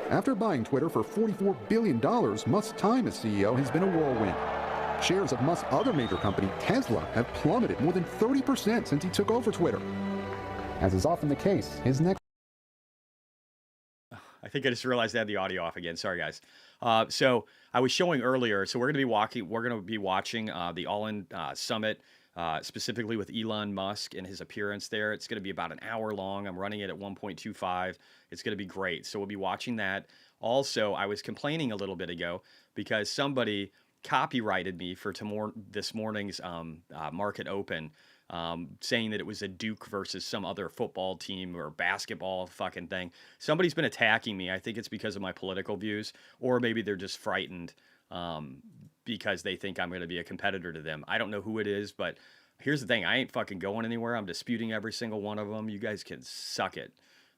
After buying Twitter for $44 billion, Musk's time as CEO has been a whirlwind. Shares of Musk's other major company, Tesla, have plummeted more than 30% since he took over Twitter. As is often the case, his next... I think I just realized I had the audio off again. Sorry, guys. So I was showing earlier. So we're going to be watching the All-In Summit, specifically with Elon Musk and his appearance there. It's going to be about an hour long. I'm running it at 1.25. It's going to be great. So we'll be watching that. Also, I was complaining a little bit ago because somebody copyrighted me for this morning's market open, saying that it was a Duke versus some other football team or basketball fucking thing. Somebody's been attacking me. I think it's because of my political views, or maybe they're just frightened because they think I'm going to be a competitor to them. I don't know who it is, but here's the thing. I ain't fucking going anywhere. I'm disputing every single one of them. You guys can suck it.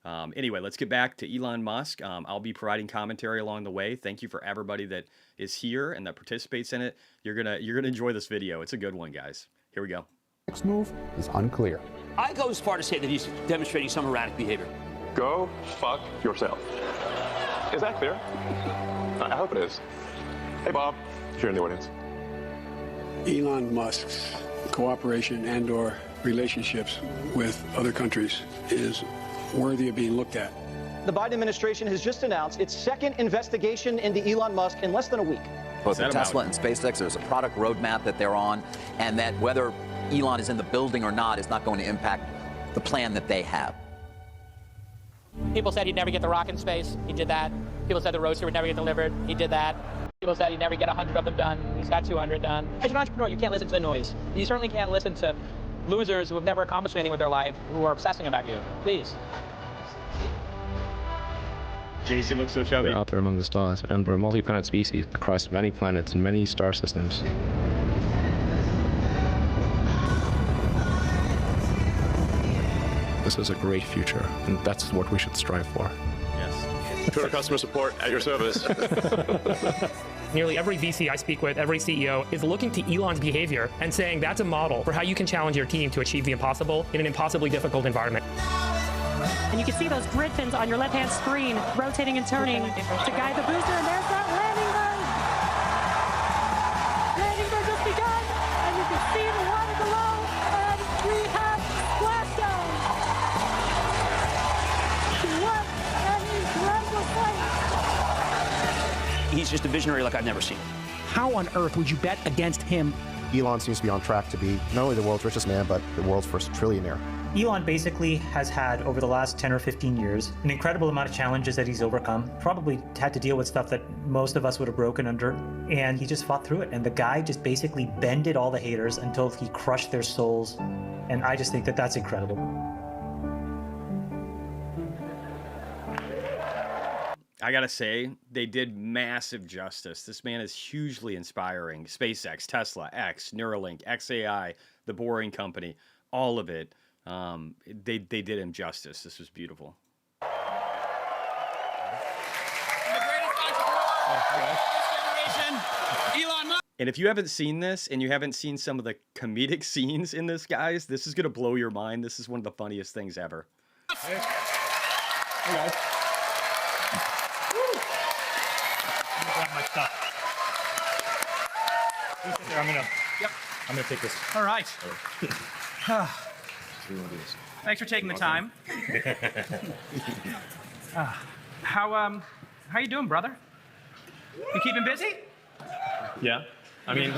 Anyway, let's get back to Elon Musk. I'll be providing commentary along the way. Thank you for everybody that is here and that participates in it. You're gonna enjoy this video. It's a good one, guys. Here we go. Next move is unclear. I go as far to say that he's demonstrating some erratic behavior. Go fuck yourself. Is that clear? I hope it is. Hey, Bob, if you're in the audience. Elon Musk's cooperation and/or relationships with other countries is worthy of being looked at. The Biden administration has just announced its second investigation into Elon Musk in less than a week. Both at Tesla and SpaceX, there's a product roadmap that they're on, and that whether Elon is in the building or not is not going to impact the plan that they have. People said he'd never get the rocket in space. He did that. People said the Roadster would never get delivered. He did that. People said he'd never get 100 of them done. He's got 200 done. As an entrepreneur, you can't listen to the noise. You certainly can't listen to losers who have never accomplished anything with their life, who are obsessing about you. Please. Jason looks so chubby. We're out there among the stars, and we're a multi-planet species across many planets and many star systems. This is a great future, and that's what we should strive for. Yes. Twitter customer support at your service. Nearly every VC I speak with, every CEO, is looking to Elon's behavior and saying that's a model for how you can challenge your team to achieve the impossible in an impossibly difficult environment. And you can see those grid pins on your left-hand screen rotating and turning to guide the booster, and there's that landing bird! Landing bird just begun, and you can see the water below, and we have splashdown! What an incredible sight! He's just a visionary like I've never seen. How on earth would you bet against him? Elon seems to be on track to be not only the world's richest man, but the world's first trillionaire. Elon basically has had, over the last 10 or 15 years, an incredible amount of challenges that he's overcome. Probably had to deal with stuff that most of us would have broken under, and he just fought through it. And the guy just basically bended all the haters until he crushed their souls. And I just think that that's incredible. I gotta say, they did massive justice. This man is hugely inspiring. SpaceX, Tesla, X, Neuralink, XAI, The Boring Company, all of it. They did him justice. This was beautiful. The greatest entrepreneur of this generation, Elon Musk. And if you haven't seen this, and you haven't seen some of the comedic scenes in this, guys, this is gonna blow your mind. This is one of the funniest things ever. Hey guys. Grab my stuff. You sit there, I'm gonna take this. All right. Thanks for taking the time. How you doing, brother? You keeping busy? Yeah. I mean,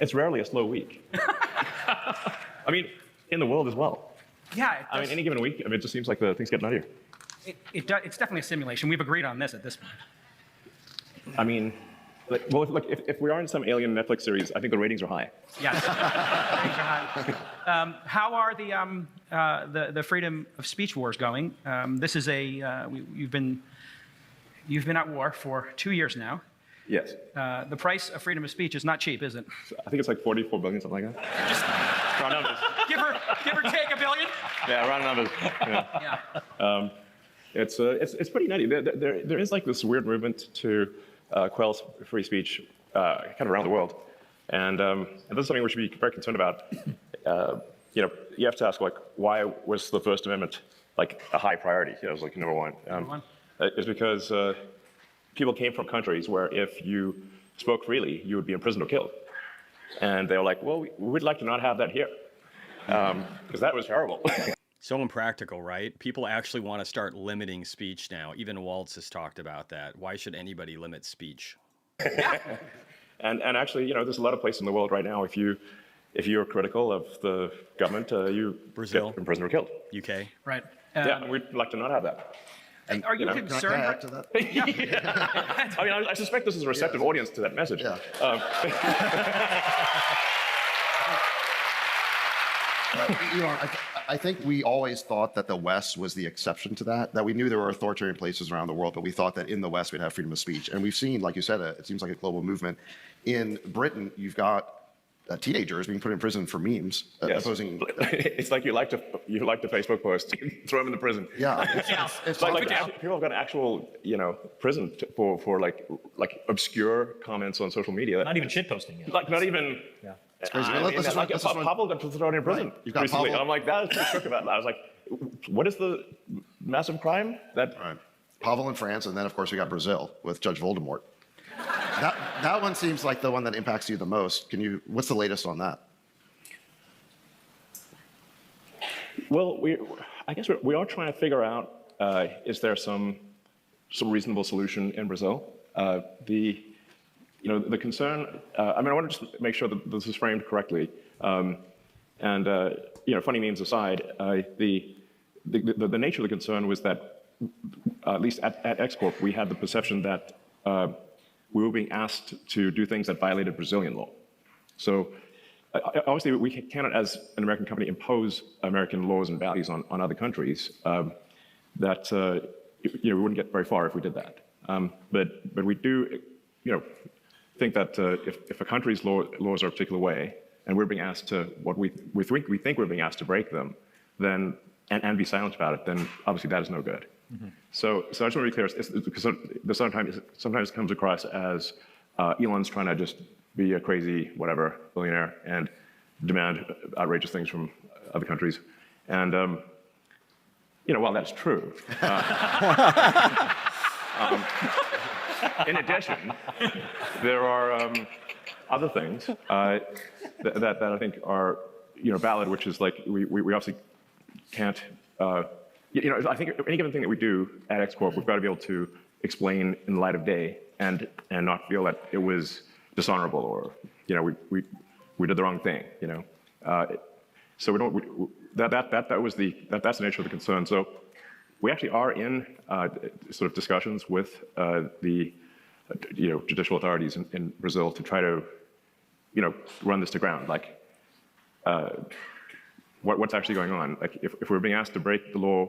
it's rarely a slow week. I mean, in the world as well. Yeah. I mean, any given week, it just seems like the things get nuttier. It's definitely a simulation. We've agreed on this at this point. I mean, like, well, look, if we are in some alien Netflix series, I think the ratings are high. Yes. Ratings are high. How are the freedom of speech wars going? This is you've been at war for 2 years now. Yes. The price of freedom of speech is not cheap, is it? I think it's like 44 billion, something like that. Just round numbers. give or take $1 billion. Yeah, round numbers. Yeah. Yeah. It's pretty nutty. There is like this weird movement to quell free speech kind of around the world, and this is something we should be very concerned about. You know, you have to ask, like, why was the First Amendment like a high priority. It was like number one. Is because people came from countries where if you spoke freely, you would be imprisoned or killed. And they were like, well, we'd like to not have that here. Because that was terrible. So impractical, right? People actually want to start limiting speech now. Even Waltz has talked about that. Why should anybody limit speech? And actually, there's a lot of places in the world right now, if you're critical of the government, you Brazil, get imprisoned or killed. UK. Right. Yeah, we'd like to not have that. And are you concerned? Can I add to that? Yeah. I mean, I suspect this is a receptive audience to that message. Yeah. I think we always thought that the West was the exception to that we knew there were authoritarian places around the world, but we thought that in the West we'd have freedom of speech. And we've seen, like you said, it seems like a global movement. In Britain, you've got teenagers being put in prison for memes, opposing. It's like you like to Facebook post, throw them in the prison. Yeah, it's like people have got actual, prison for like obscure comments on social media. Not even shit posting yet. Like not even. Yeah. It's crazy. Pavel got thrown in prison recently. I'm like, that is pretty shook about that. I was like, what is the massive crime? Right. Pavel in France, and then of course we got Brazil with Judge Voldemort. That one seems like the one that impacts you the most. What's the latest on that? Well, I guess we are trying to figure out, is there some reasonable solution in Brazil? The concern, I want to just make sure that this is framed correctly. Funny memes aside, the nature of the concern was that, at least at X Corp, we had the perception that we were being asked to do things that violated Brazilian law. So obviously we cannot, as an American company, impose American laws and values on other countries. We wouldn't get very far if we did that. But we do, think that if a country's laws are a particular way, and we're being asked to we think we're being asked to break them, then and be silent about it, then obviously that is no good. Mm-hmm. So I just want to be clear, because this sometimes comes across as Elon's trying to just be a crazy whatever billionaire and demand outrageous things from other countries, and while that's true. In addition, there are other things that I think are valid, which is like we obviously can't. I think any given thing that we do at X Corp, we've got to be able to explain in the light of day and not feel that it was dishonorable or we did the wrong thing. So we don't. That's the nature of the concern. So we actually are in sort of discussions with the judicial authorities in Brazil to try to run this to ground. Like what's actually going on? Like if we're being asked to break the law,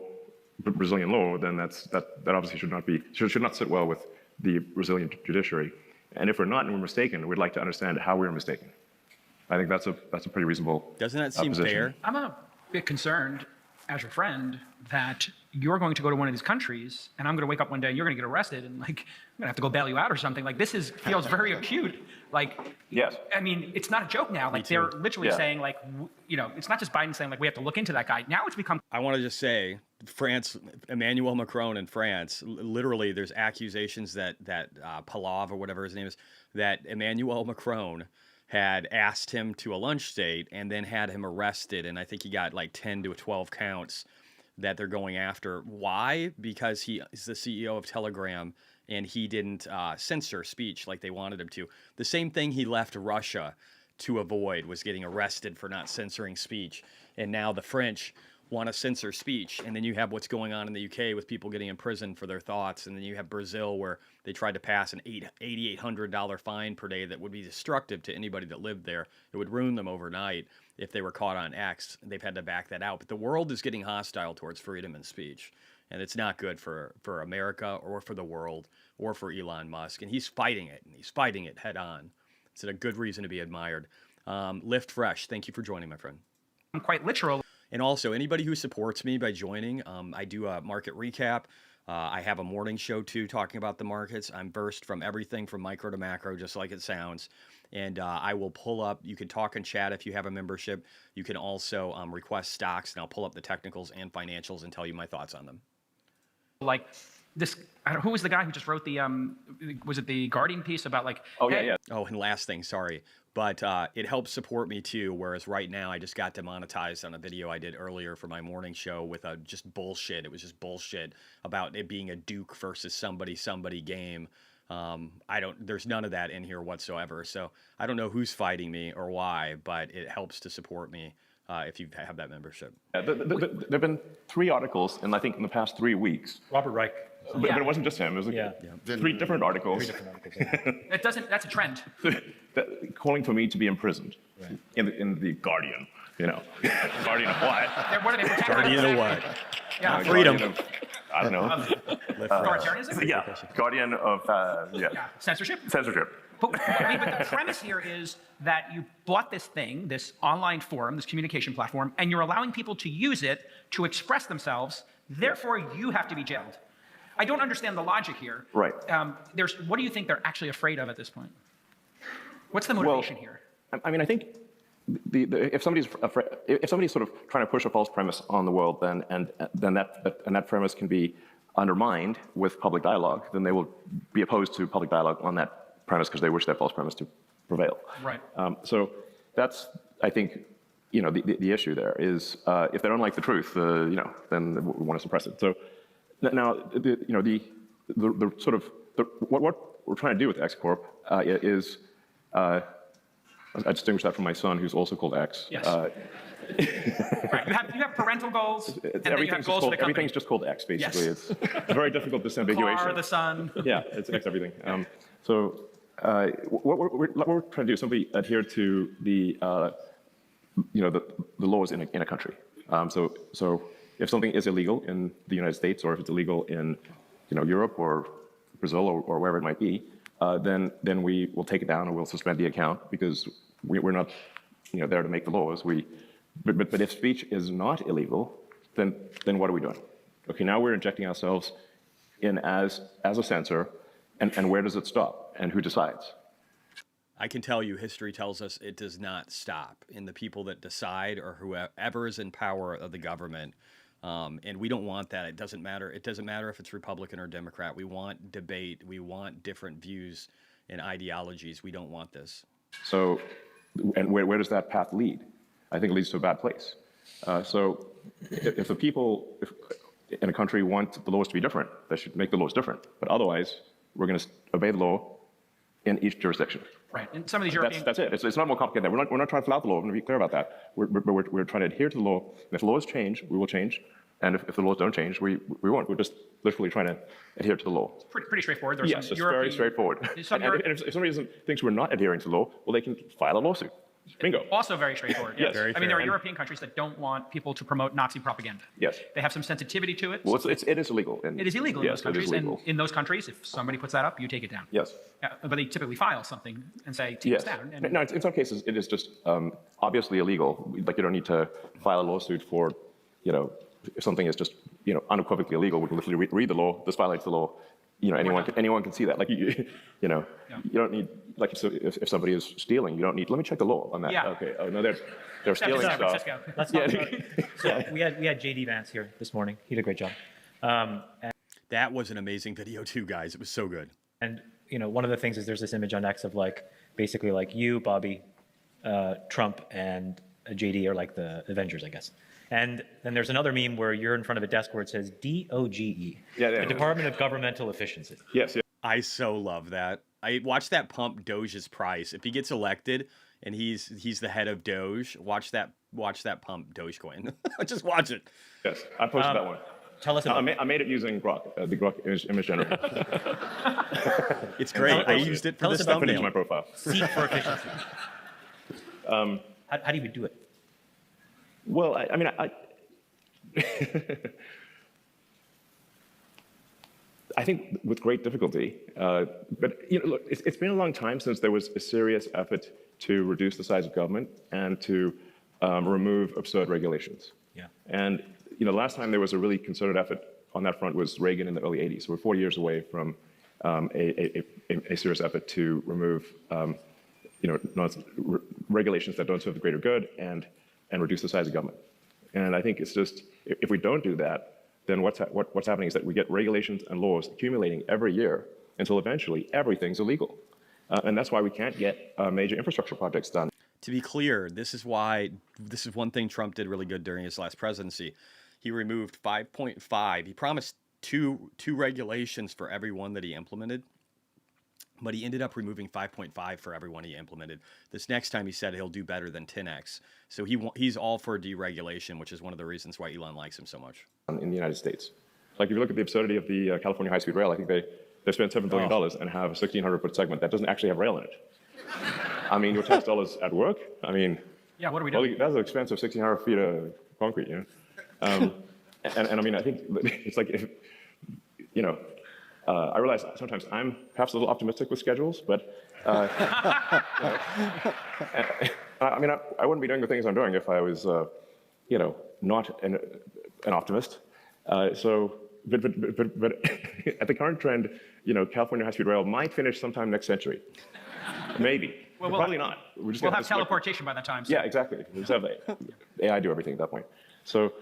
Brazilian law, then that obviously should not sit well with the Brazilian judiciary. And if we're not and we're mistaken, we'd like to understand how we were mistaken. I think that's a pretty reasonable. Doesn't that seem position. fair? I'm a bit concerned as your friend that you're going to go to one of these countries and I'm going to wake up one day and you're going to get arrested and like I'm going to have to go bail you out or something. Like this feels very acute. Like, yes. I mean, it's not a joke now. Like they're literally saying like, it's not just Biden saying like we have to look into that guy. Now it's become. I want to just say, France, Emmanuel Macron in France, literally there's accusations that Pallav or whatever his name is, that Emmanuel Macron had asked him to a lunch date and then had him arrested. And I think he got like 10 to 12 counts that they're going after. Why? Because he is the CEO of Telegram and he didn't censor speech like they wanted him to. The same thing he left Russia to avoid was getting arrested for not censoring speech. And now the French want to censor speech. And then you have what's going on in the UK with people getting imprisoned for their thoughts. And then you have Brazil where they tried to pass an $8,800 fine per day that would be destructive to anybody that lived there. It would ruin them overnight if they were caught on X. They've had to back that out. But the world is getting hostile towards freedom and speech. And it's not good for America or for the world or for Elon Musk. And he's fighting it. And he's fighting it head on. It's a good reason to be admired. Lift Fresh, thank you for joining, my friend. I'm quite literal. And also, anybody who supports me by joining, I do a market recap. I have a morning show too, talking about the markets. I'm versed from everything from micro to macro, just like it sounds. And I will pull up, you can talk and chat if you have a membership. You can also request stocks, and I'll pull up the technicals and financials and tell you my thoughts on them. Like this, who was the guy who just wrote the, was it the Guardian piece about like, oh, hey, yeah. Oh, and last thing, sorry. But it helps support me too, whereas right now I just got demonetized on a video I did earlier for my morning show with just bullshit. It was just bullshit about it being a Duke versus somebody game. There's none of that in here whatsoever. So I don't know who's fighting me or why, but it helps to support me if you have that membership. Yeah, there have been 3 articles, and I think in the past 3 weeks. Robert Reich. But it wasn't just him. It was like 3 different articles. 3 different articles. That's a trend. Calling for me to be imprisoned in the Guardian. You know, Guardian of what? What are they protecting? Guardian of what? Yeah, freedom. I don't know. Authoritarianism? Yeah, Guardian of Censorship. Censorship. But the premise here is that you bought this thing, this online forum, this communication platform, and you're allowing people to use it to express themselves. Therefore, you have to be jailed. I don't understand the logic here. Right. What do you think they're actually afraid of at this point? What's the motivation here? I mean, I think if somebody's afraid, if somebody's sort of trying to push a false premise on the world, then that premise can be undermined with public dialogue, then they will be opposed to public dialogue on that premise because they wish that false premise to prevail. Right. So that's, I think, the issue there is if they don't like the truth, then we want to suppress it. So now, what we're trying to do with X Corp is. I distinguish that from my son, who's also called X. Yes. Right. You have parental goals, and then you have goals for the company. Everything's just called X, basically. Yes. It's very difficult disambiguation. The car, the sun. Yeah, it's X everything. What we're trying to do is simply adhere to the laws in a country. So if something is illegal in the United States, or if it's illegal in Europe or Brazil or wherever it might be, then we will take it down and we'll suspend the account because we're not there to make the laws. But if speech is not illegal, then what are we doing? Okay, now we're injecting ourselves in as a censor, and where does it stop? And who decides? I can tell you, history tells us it does not stop in the people that decide or whoever is in power of the government. And we don't want that. It doesn't matter. It doesn't matter if it's Republican or Democrat. We want debate. We want different views and ideologies. We don't want this. So, and where does that path lead? I think it leads to a bad place. So if the people in a country want the laws to be different, they should make the laws different. But otherwise, we're going to obey the law in each jurisdiction. Right. And some of these European... That's it. It's not more complicated than that. We're not trying to flout the law. I'm going to be clear about that. We're trying to adhere to the law. And if the laws change, we will change. And if the laws don't change, we won't. We're just literally trying to adhere to the law. Pretty straightforward. Yes, it's very straightforward. And if somebody thinks we're not adhering to the law, well, they can file a lawsuit. Bingo. Also very straightforward. Yes. Very I mean, there are European countries that don't want people to promote Nazi propaganda. Yes. They have some sensitivity to it. Well, it is illegal. It is illegal in those countries. And in those countries, if somebody puts that up, you take it down. Yes. But they typically file something and say, take this down. No, in some cases, it is just obviously illegal. Like, you don't need to file a lawsuit for, if something is just, unequivocally illegal. We can literally read the law. This violates the law. Anyone can see that. Like, you don't need, like, if somebody is stealing, you don't need, let me check the law on that. Yeah. Okay. Oh, no, they're stealing stuff. Let's talk about it. So we had JD Vance here this morning. He did a great job. That was an amazing video too, guys. It was so good. And, one of the things is there's this image on X of basically you, Bobby, Trump, and JD are like the Avengers, I guess. And then there's another meme where you're in front of a desk where it says DOGE, the Department of Governmental Efficiency. Yes. I so love that. I watched that pump Doge's price. If he gets elected and he's the head of Doge, watch that pump Dogecoin. Just watch it. Yes, I posted that one. Tell us about I made it using Grok, the Grok image generator. It's great. I used it for this thumbnail. I put it into my profile. Seek for efficiency. How do you do it? Well, I think with great difficulty, but look, it's been a long time since there was a serious effort to reduce the size of government and to remove absurd regulations. Yeah. And last time there was a really concerted effort on that front was Reagan in the early 80s. So we're 40 years away from a serious effort to remove regulations that don't serve the greater good and reduce the size of government. And I think it's just, if we don't do that, then what's happening is that we get regulations and laws accumulating every year until eventually everything's illegal. And that's why we can't get major infrastructure projects done. To be clear, this is one thing Trump did really good during his last presidency. He removed 5.5. He promised two regulations for every one that he implemented, but he ended up removing 5.5 for every one he implemented. This next time he said he'll do better than 10x. So he's all for deregulation, which is one of the reasons why Elon likes him so much. In the United States. Like if you look at the absurdity of the California high-speed rail, I think they spent $7 billion and have a 1,600-foot segment that doesn't actually have rail in it. I mean, your tax dollars at work. I mean, yeah, what are we doing? That's an expensive 1,600 feet of concrete, you know. And I mean, I think it's like, I realize sometimes I'm perhaps a little optimistic with schedules, but I mean, I wouldn't be doing the things I'm doing if I was, not an optimist. But at the current trend, California high-speed rail might finish sometime next century. Maybe. Well, probably not. We'll have teleportation by that time. So. Yeah, exactly. We'll just have AI do everything at that point. So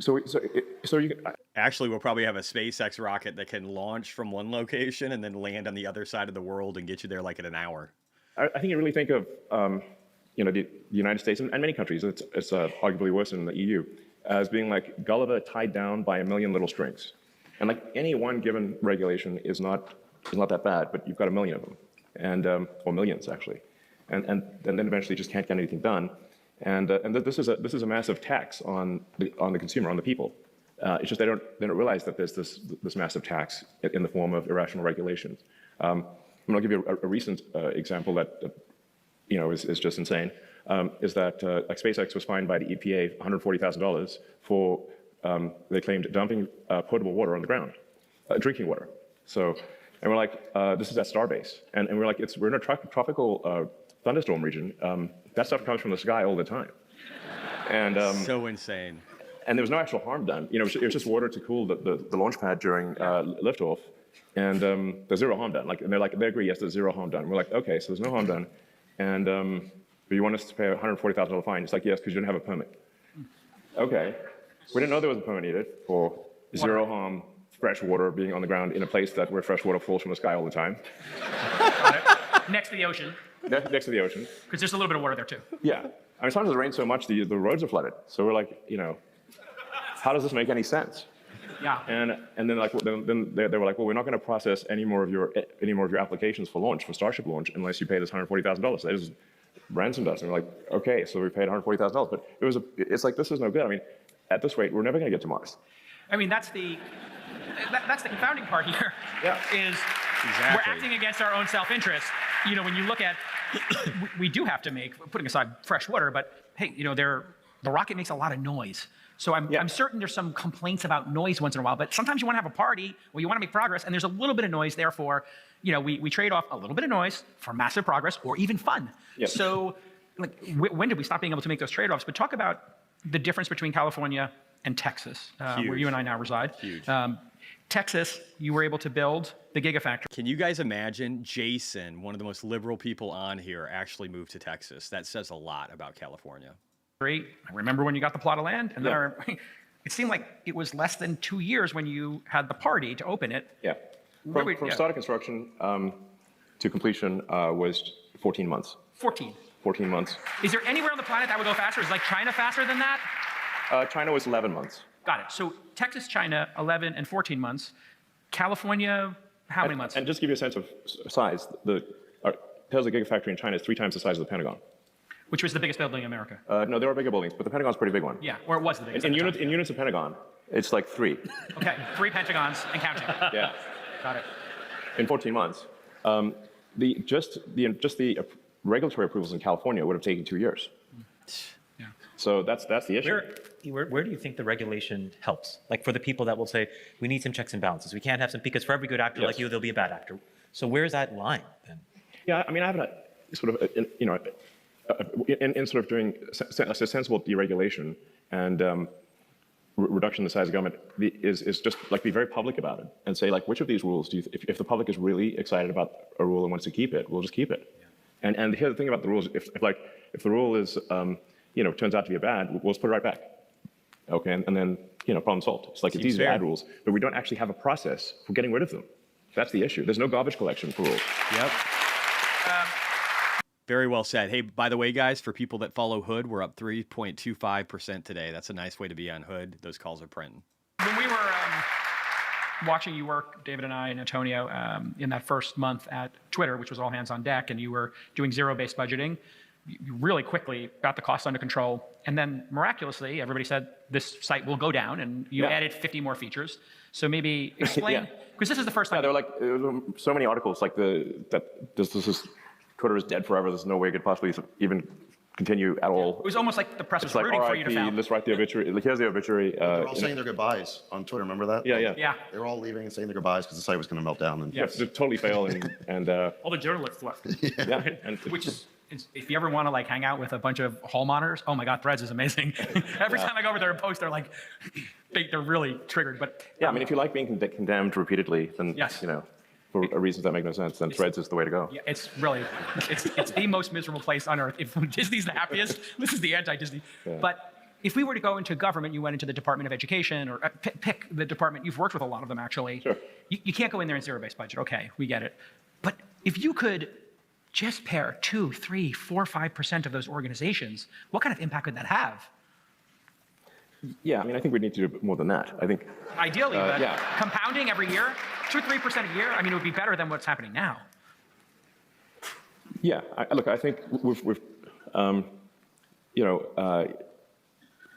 you actually, we'll probably have a SpaceX rocket that can launch from one location and then land on the other side of the world and get you there like in an hour. I think you really think of the United States and many countries. It's arguably worse than the EU as being like Gulliver tied down by a million little strings, and like any one given regulation is not that bad, but you've got a million of them, and or millions actually, and then eventually just can't get anything done. And this is a massive tax on the consumer, on the people. It's just they don't realize that there's this massive tax in the form of irrational regulations. I'm going to give you a recent example that is just insane. Is that like SpaceX was fined by the EPA $140,000 for they claimed dumping potable water on the ground, drinking water. So, and we're like, this is at Starbase, and we're like, we're in a tropical thunderstorm region. That stuff comes from the sky all the time. And so insane. And there was no actual harm done. It was just water to cool the launch pad during liftoff, and there's zero harm done. They agree, yes, there's zero harm done. We're like, okay, so there's no harm done, and but you want us to pay a $140,000 fine? It's like, yes, because you didn't have a permit. Okay, we didn't know there was a permit needed for zero harm fresh water being on the ground in a place where fresh water falls from the sky all the time. Next to the ocean. Next to the ocean. Because there's a little bit of water there too. Yeah. I mean, sometimes it rains so much the roads are flooded. So we're like, how does this make any sense? Yeah. And then they were like, well, we're not going to process any more of your applications for launch, for Starship launch, unless you pay this $140,000. So they just ransomed us, and we're like, okay, so we paid $140,000. But it's like, this is no good. I mean, at this rate, we're never going to get to Mars. I mean, that's the confounding part here. Yeah. Is exactly. We're acting against our own self-interest. When you look at, we do have to make, putting aside fresh water, but hey, the rocket makes a lot of noise. So I'm certain there's some complaints about noise once in a while, but sometimes you want to have a party where you want to make progress, and there's a little bit of noise. Therefore, we trade off a little bit of noise for massive progress or even fun. Yep. So, when did we stop being able to make those trade-offs? But talk about the difference between California and Texas, where you and I now reside. Huge. Texas, you were able to build the Gigafactory. Can you guys imagine Jason, one of the most liberal people on here, actually moved to Texas? That says a lot about California. I remember when you got the plot of land, and then it seemed like it was less than 2 years when you had the party to open it. Yeah. From start of construction to completion was 14 months. 14 months. Is there anywhere on the planet that would go faster? Is China faster than that? China was 11 months. Got it. So Texas, China, 11 and 14 months. California, how many months? And just to give you a sense of size, the Tesla Gigafactory in China is 3 times the size of the Pentagon. Which was the biggest building in America? No, there are bigger buildings, but the Pentagon's a pretty big one. Yeah, or it was the biggest. In units of Pentagon, it's like 3. Okay, 3 Pentagons and counting. Yeah. Got it. In 14 months. Just the regulatory approvals in California would have taken 2 years. Yeah. So that's the issue. Where do you think the regulation helps? Like for the people that will say, we need some checks and balances. We can't have some, because for every good actor like you, there'll be a bad actor. So where's that line then? Yeah, I mean, I have in sort of doing a sensible deregulation and reduction in the size of government is just like be very public about it and say like, which of these rules do you, if the public is really excited about a rule and wants to keep it, we'll just keep it. Yeah. And here's the thing about the rules: if the rule is turns out to be bad, we'll just put it right back. Okay, and then problem solved. It's like it's these bad rules, but we don't actually have a process for getting rid of them. That's the issue. There's no garbage collection for rules. Yep. Very well said. Hey, by the way, guys, for people that follow Hood, we're up 3.25% today. That's a nice way to be on Hood. Those calls are printing. When we were watching you work, David and I and Antonio, in that first month at Twitter, which was all hands on deck, and you were doing zero-based budgeting, you really quickly got the costs under control. And then miraculously, everybody said this site will go down, and you added 50 more features. So maybe explain, because this is the first time. Yeah, there were like so many articles like this is Twitter is dead forever. There's no way it could possibly even continue at all. It was almost like the press was like, rooting for you to fail. Let's write the obituary. Here's the obituary. They're all saying their goodbyes on Twitter. Remember that? Yeah. They were all leaving and saying their goodbyes because the site was going to melt down. And to totally fail and all the journalists left. Which is, if you ever want to like hang out with a bunch of hall monitors, oh my God, Threads is amazing. Every time I go over there and post, they're like, they're really triggered. But yeah, I mean, if you like being condemned repeatedly, then for reasons that make no sense, then Threads is the way to go. Yeah, it's really, it's the most miserable place on earth. If Disney's the happiest, this is the anti-Disney. Yeah. But if we were to go into government, you went into the Department of Education, or pick the department. You've worked with a lot of them, actually. Sure. You can't go in there in zero-based budget. Okay, we get it. But if you could just pair 2, 3, 4, 5% of those organizations, what kind of impact could that have? Yeah, I mean, I think we need to do more than that. I think ideally, but compounding every year, 2 or 3% a year. I mean, it would be better than what's happening now. Yeah, look, I think we've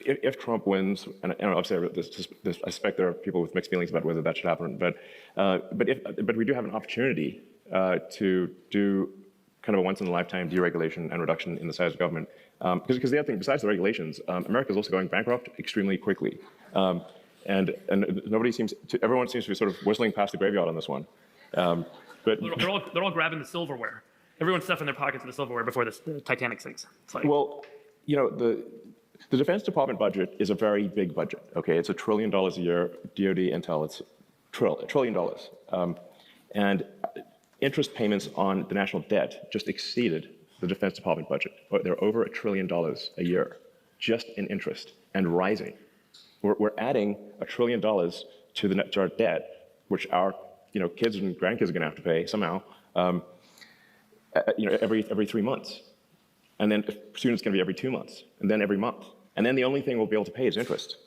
if Trump wins, and obviously I suspect there are people with mixed feelings about whether that should happen, but we do have an opportunity to do kind of a once-in-a-lifetime deregulation and reduction in the size of government. Because the other thing, besides the regulations, America is also going bankrupt extremely quickly. And everyone seems to be sort of whistling past the graveyard on this one. But they're all grabbing the silverware. Everyone's stuffing their pockets in the silverware before the Titanic sinks. It's like, well, the Defense Department budget is a very big budget. Okay, it's $1 trillion a year. DoD Intel, it's $1 trillion. And interest payments on the national debt just exceeded the Defense Department budget. They're over $1 trillion a year, just in interest, and rising. We're adding $1 trillion to our debt, which our kids and grandkids are going to have to pay somehow, every 3 months, and then soon it's going to be every 2 months, and then every month, and then the only thing we'll be able to pay is interest.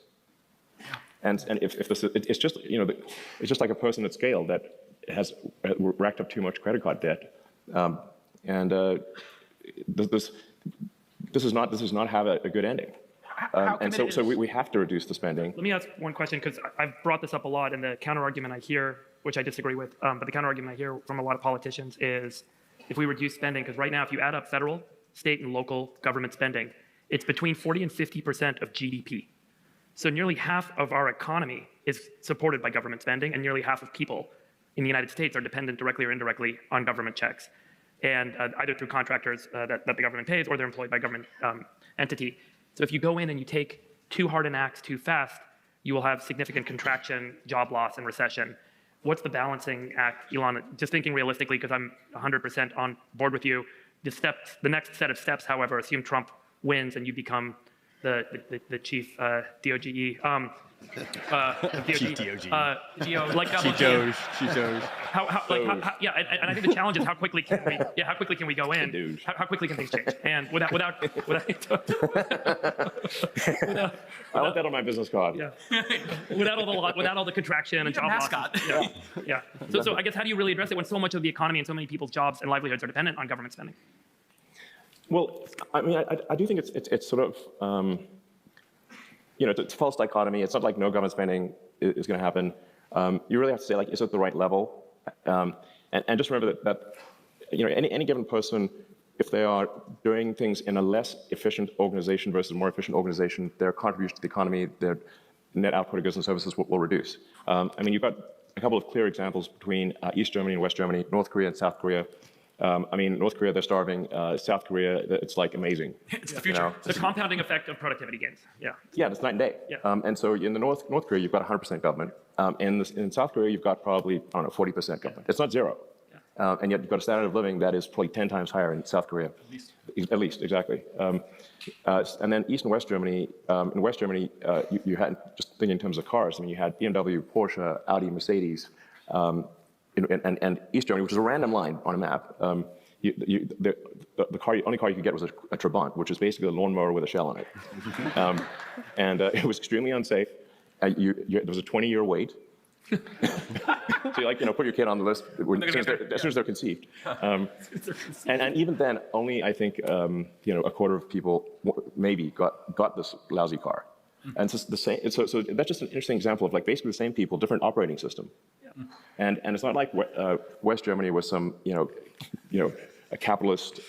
And if this, it's just it's just like a person at scale that has racked up too much credit card debt, this does not have a good ending. And so we have to reduce the spending. Let me ask one question, because I've brought this up a lot, and the counter-argument I hear, which I disagree with, but the counter-argument I hear from a lot of politicians is if we reduce spending, because right now if you add up federal, state, and local government spending, it's between 40 and 50% of GDP. So nearly half of our economy is supported by government spending, and nearly half of people in the United States are dependent directly or indirectly on government checks, and either through contractors that the government pays, or they're employed by a government entity. So if you go in and you take too hard an axe too fast, you will have significant contraction, job loss, and recession. What's the balancing act, Elon? Just thinking realistically, because I'm 100% on board with you. The next set of steps, however, assume Trump wins and you become the chief DOGE. Chief DOGE. Chief Doge. Yeah, and I think the challenge is how quickly can we go in? How quickly can things change? And without I want that on my business card. Yeah. without all the contraction and job loss. Yeah. So I guess how do you really address it when so much of the economy and so many people's jobs and livelihoods are dependent on government spending? Well, I mean, I do think it's sort of it's a false dichotomy. It's not like no government spending is going to happen. You really have to say, like, is it the right level? And just remember that any given person, if they are doing things in a less efficient organization versus a more efficient organization, their contribution to the economy, their net output of goods and services will reduce. I mean, you've got a couple of clear examples between East Germany and West Germany, North Korea and South Korea. I mean, North Korea, they're starving. South Korea, it's like amazing. It's the future. The compounding effect of productivity gains. Yeah. Yeah, it's night and day. Yeah. And so in the North Korea, you've got 100% government. In South Korea, you've got probably, I don't know, 40% government. It's not zero. And yet you've got a standard of living that is probably 10 times higher in South Korea. At least, exactly. And then East and West Germany, in West Germany, you had, just thinking in terms of cars, I mean, you had BMW, Porsche, Audi, Mercedes, and East Germany, which is a random line on a map. The only car you could get was a Trabant, which is basically a lawnmower with a shell on it. And it was extremely unsafe. There was a 20-year wait. So you put your kid on the list as soon as they're conceived. And even then, only I think a quarter of people maybe got this lousy car. And it's just the same. So that's just an interesting example of basically the same people, different operating system. And it's not like West Germany was some a capitalist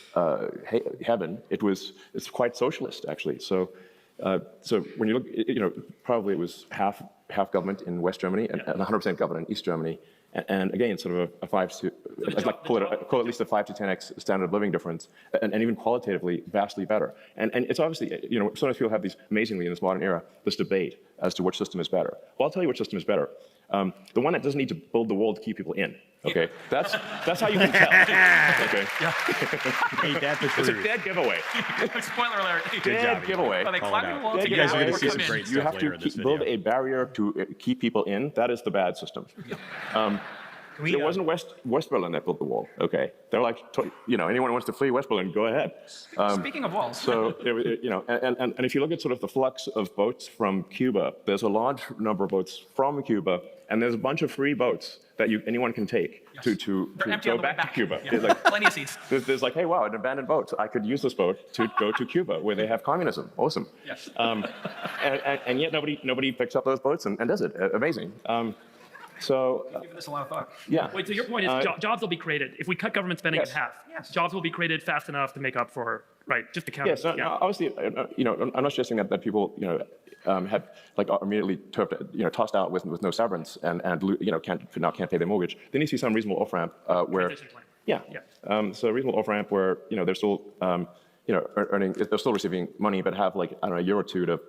heaven. It's quite socialist actually. So when you look, probably it was half government in West Germany and 100% government in East Germany. And again, sort of a 5 to, call it at least a 5 to 10x standard of living difference, and even qualitatively vastly better. And it's obviously, sometimes people have these, amazingly in this modern era, this debate as to which system is better. Well, I'll tell you which system is better. The one that doesn't need to build the wall to keep people in. Okay, that's how you can tell. Okay, Ain't that the truth? It's a dead giveaway. Spoiler alert. Dead giveaway. Are they climbing the wall You guys are going to see some great You stuff have later to in this build video. a barrier to keep people in. That is the bad system. It wasn't West Berlin that built the wall. Okay, they're like, anyone who wants to flee West Berlin, go ahead. Speaking of walls. So and if you look at sort of the flux of boats from Cuba, there's a large number of boats from Cuba, and there's a bunch of free boats that anyone can take to go back to Cuba. Yeah. Plenty of seats. There's like, hey, wow, an abandoned boat. I could use this boat to go to Cuba where they have communism. Awesome. Yes. And yet nobody picks up those boats and does it. Amazing. So Give this a lot of thought. Yeah. Wait, so your point is jobs will be created. If we cut government spending in half, jobs will be created fast enough to make up for, just to count. Yes, obviously, I'm not suggesting that people, have are immediately tossed out with no severance and can't pay their mortgage. There needs to be some reasonable off-ramp where, so a reasonable off-ramp where they're still earning, they're still receiving money, but have a year or two to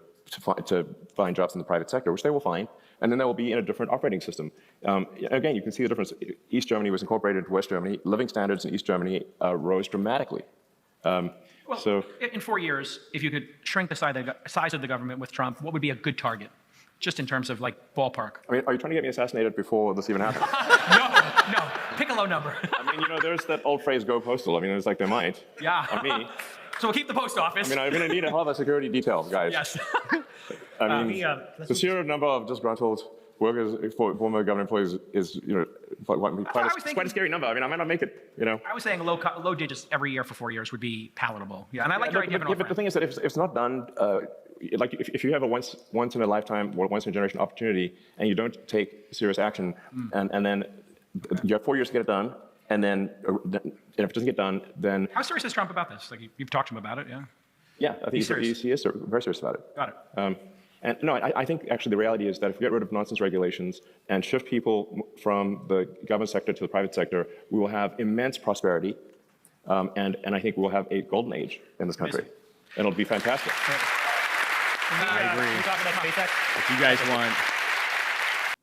find jobs in the private sector, which they will find. And then they will be in a different operating system. Again, you can see the difference. East Germany was incorporated into West Germany. Living standards in East Germany rose dramatically. So in 4 years, if you could shrink the size of the government with Trump, what would be a good target? Just in terms of ballpark. I mean, are you trying to get me assassinated before this even happened? No. Pick a low number. I mean, there's that old phrase, go postal. I mean, it's like they might. Yeah. On me. So we'll keep the post office. I mean, I'm going to need a hell of a security detail, guys. Yes. I mean, the sheer number of disgruntled workers, former government employees, is quite a scary number. I mean, I might not make it. I was saying low digits every year for 4 years would be palatable. Yeah, and I like your idea of an but the thing is that if it's not done, if you have a once in a lifetime or once in a generation opportunity, and you don't take serious action, and then you have 4 years to get it done, and then if it doesn't get done, then how serious is Trump about this? You've talked to him about it, yeah? Yeah, I think he is very serious about it. Got it. And no, I think actually the reality is that if we get rid of nonsense regulations and shift people from the government sector to the private sector, we will have immense prosperity, and I think we will have a golden age in this country, and it'll be fantastic. I agree. Can we talk about SpaceX? If you guys want,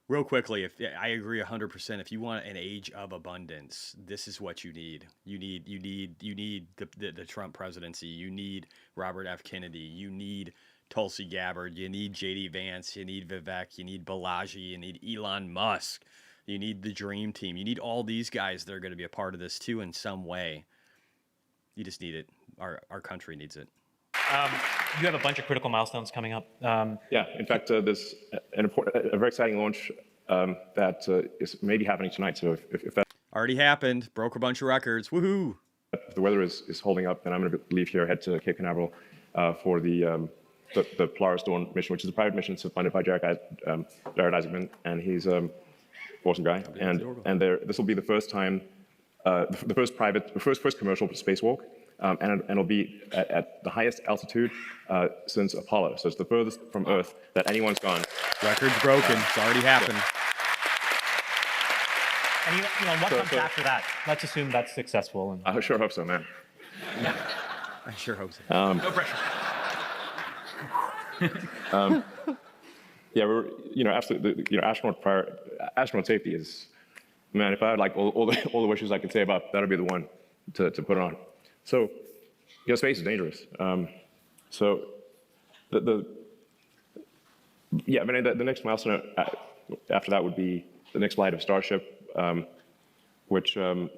real quickly, I agree 100%. If you want an age of abundance, this is what you need. You need the Trump presidency. You need Robert F. Kennedy. You need Tulsi Gabbard, you need J.D. Vance, you need Vivek, you need Balaji, you need Elon Musk, you need the Dream Team. You need all these guys that are going to be a part of this too in some way. You just need it. Our country needs it. You have a bunch of critical milestones coming up. Yeah, in fact, there's a very exciting launch that is maybe happening tonight. So if that already happened, broke a bunch of records, woohoo! If the weather is holding up, then I'm going to leave here, head to Cape Canaveral for the Polaris Dawn mission, which is a private mission funded by Jared Isaacman, and he's an awesome guy. And this will be the first time, the first commercial spacewalk, and it'll be at the highest altitude since Apollo. So it's the furthest from Earth that anyone's gone. Record's broken. It's already happened. And what comes after that? Let's assume that's successful. And I sure hope so, man. I sure hope so. No pressure. Yeah, we're absolutely astronaut safety is, man. If I had like all the wishes I could say about that'd be the one to put on. So, space is dangerous. So the next milestone after that would be the next flight of Starship, which so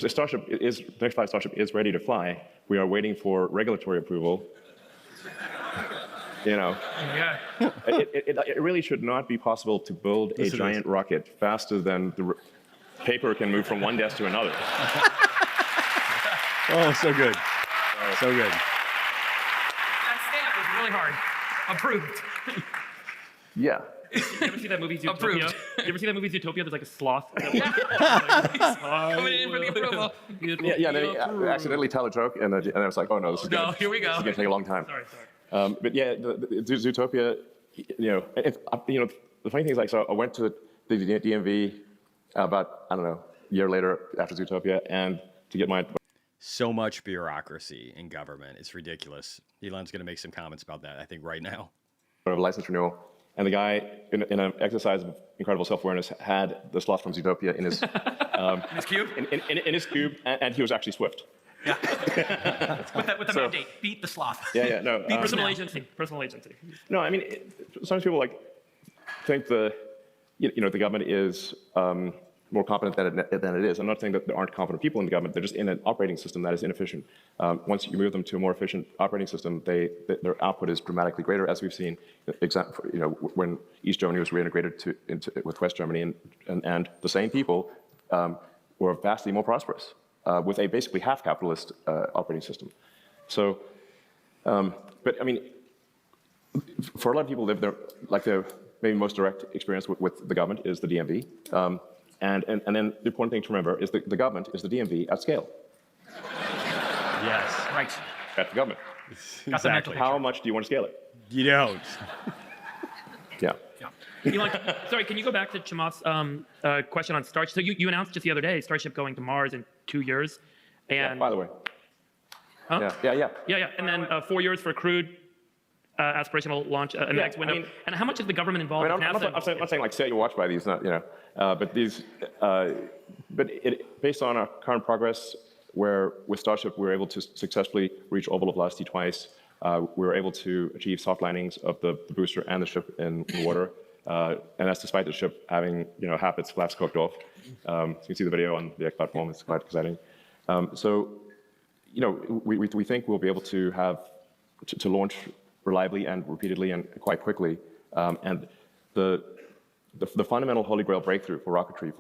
Starship is the next flight of Starship is ready to fly. We are waiting for regulatory approval. Yeah. It really should not be possible to build a giant rocket faster than the paper can move from one desk to another. Oh, so good. So good. That stamp is really hard. Approved. Yeah. You ever see that movie Zootopia? Approved. You ever see that movie Zootopia? There's like a sloth. Coming in for the approval. Yeah, and then he accidentally tell a joke, and I was like, oh no, this is No, here we go. This is gonna take a long time. Sorry. But yeah, the Zootopia, the funny thing is, like, so I went to the DMV about, I don't know, a year later after Zootopia, and to get my... So much bureaucracy in government. It's ridiculous. Elon's going to make some comments about that, I think, right now. License renewal. And the guy, in an exercise of incredible self-awareness, had the sloth from Zootopia in his... in his cube? In his cube, and he was actually Swift. Yeah. with the mandate, beat the sloth. Yeah, no. Personal agency. No, I mean, sometimes people think the government is more competent than it is. I'm not saying that there aren't competent people in the government. They're just in an operating system that is inefficient. Once you move them to a more efficient operating system, their output is dramatically greater, as we've seen. When East Germany was reintegrated with West Germany, and the same people were vastly more prosperous. With a basically half-capitalist operating system. So, but I mean, for a lot of people, the maybe most direct experience with the government is the DMV. And then the important thing to remember is that the government is the DMV at scale. Yes. Right. At the government. Exactly. How much do you want to scale it? You don't. Yeah. Elon, sorry, can you go back to Chamath's question on Starship? So you announced just the other day Starship going to Mars in 2 years. And Yeah, by the way. Huh? Yeah. Yeah. And then 4 years for crewed aspirational launch in the next window. And how much is the government involved? I'm not saying like set your watch by these, but these, based on our current progress, where with Starship we were able to successfully reach orbital velocity twice. We were able to achieve soft landings of the booster and the ship in water, and that's despite the ship having half its flaps cooked off. So you can see the video on the X platform; it's quite exciting. We think we'll be able to to launch reliably and repeatedly and quite quickly. And the fundamental holy grail breakthrough for rocketry,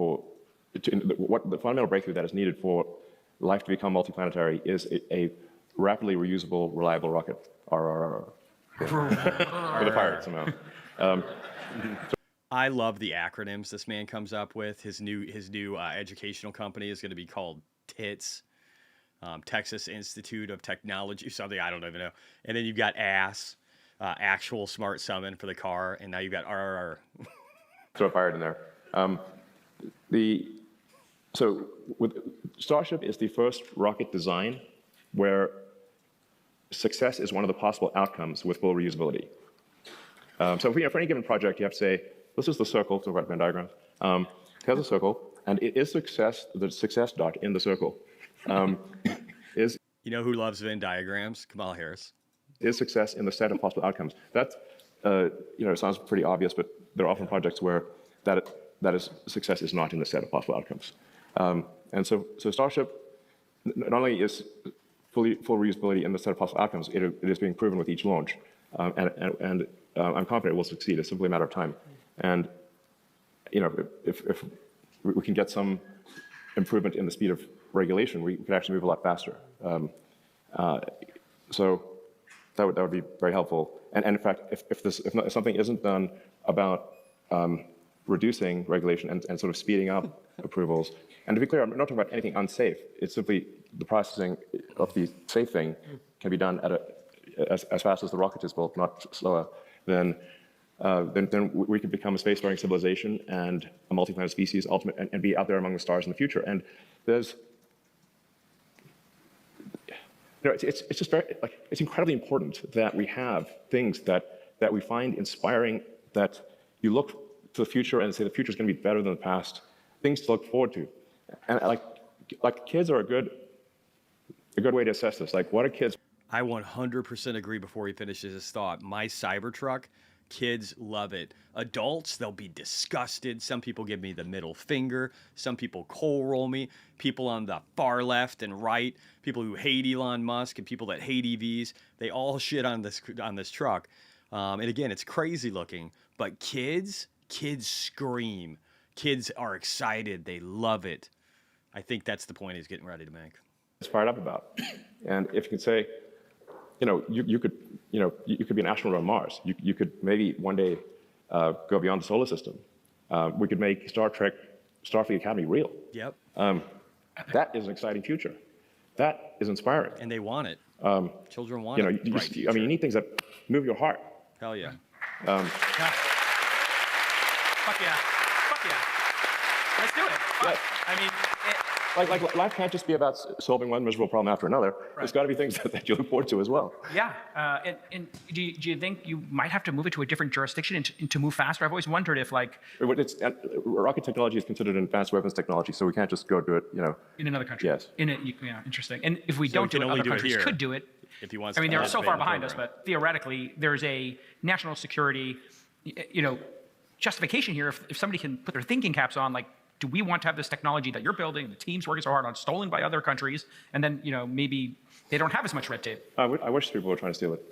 the fundamental breakthrough that is needed for life to become multiplanetary is a rapidly reusable, reliable rocket. RRR. For the pirates somehow. I love the acronyms this man comes up with. His new educational company is going to be called TITS, Texas Institute of Technology, something I don't even know. And then you've got ASS, Actual Smart Summon for the car, and now you've got RRR. Throw a pirate in there. So with Starship is the first rocket design where success is one of the possible outcomes with full reusability. So for any given project, you have to say, this is the circle, talk about Venn diagrams. Here's a circle, and it is the success dot in the circle. Is You know who loves Venn diagrams? Kamala Harris. Is success in the set of possible outcomes. That sounds pretty obvious, but there are often projects where success is not in the set of possible outcomes. And so Starship not only is full reusability in the set of possible outcomes, it is being proven with each launch. And I'm confident it will succeed. It's simply a matter of time. And if we can get some improvement in the speed of regulation, we could actually move a lot faster. So that would be very helpful. And in fact, if something isn't done about reducing regulation and sort of speeding up approvals, and to be clear, I'm not talking about anything unsafe. It's simply the processing of the safe thing can be done at as fast as the rocket is built, not slower. Then then we could become a spacefaring civilization and a multi-planet species, and be out there among the stars in the future. And there's, it's just very, it's incredibly important that we have things that we find inspiring, that you look to the future and say the future is going to be better than the past, things to look forward to. And like kids are a good way to assess this. Like, what are kids? I 100% agree before he finishes his thought. My Cybertruck, kids love it. Adults, they'll be disgusted. Some people give me the middle finger. Some people coal roll me. People on the far left and right, people who hate Elon Musk and people that hate EVs, they all shit on this truck. And again, it's crazy looking. But kids scream. Kids are excited. They love it. I think that's the point he's getting ready to make. It's fired up about. And if you could say, you could be an astronaut on Mars. You could maybe one day go beyond the solar system. We could make Star Trek, Starfleet Academy real. Yep. That is an exciting future. That is inspiring. And they want it. Children want it. You need things that move your heart. Hell yeah. Fuck yeah. Fuck yeah. Let's do it. Fuck. I mean, Like life can't just be about solving one miserable problem after another. Right. There's got to be things that you look forward to as well. yeah. And do you think you might have to move it to a different jurisdiction and to move faster? I've always wondered if, rocket technology is considered an advanced weapons technology, so we can't just go do it, in another country. Yes. Yeah, interesting. And if we So don't we can do it, only other do it countries here could do it. if he wants I mean, to they're so participate far in the behind us, program. but theoretically, there's a national security, justification here. If somebody can put their thinking caps on, do we want to have this technology that you're building, the team's working so hard on, stolen by other countries, and then, maybe they don't have as much red tape? I wish people were trying to steal it.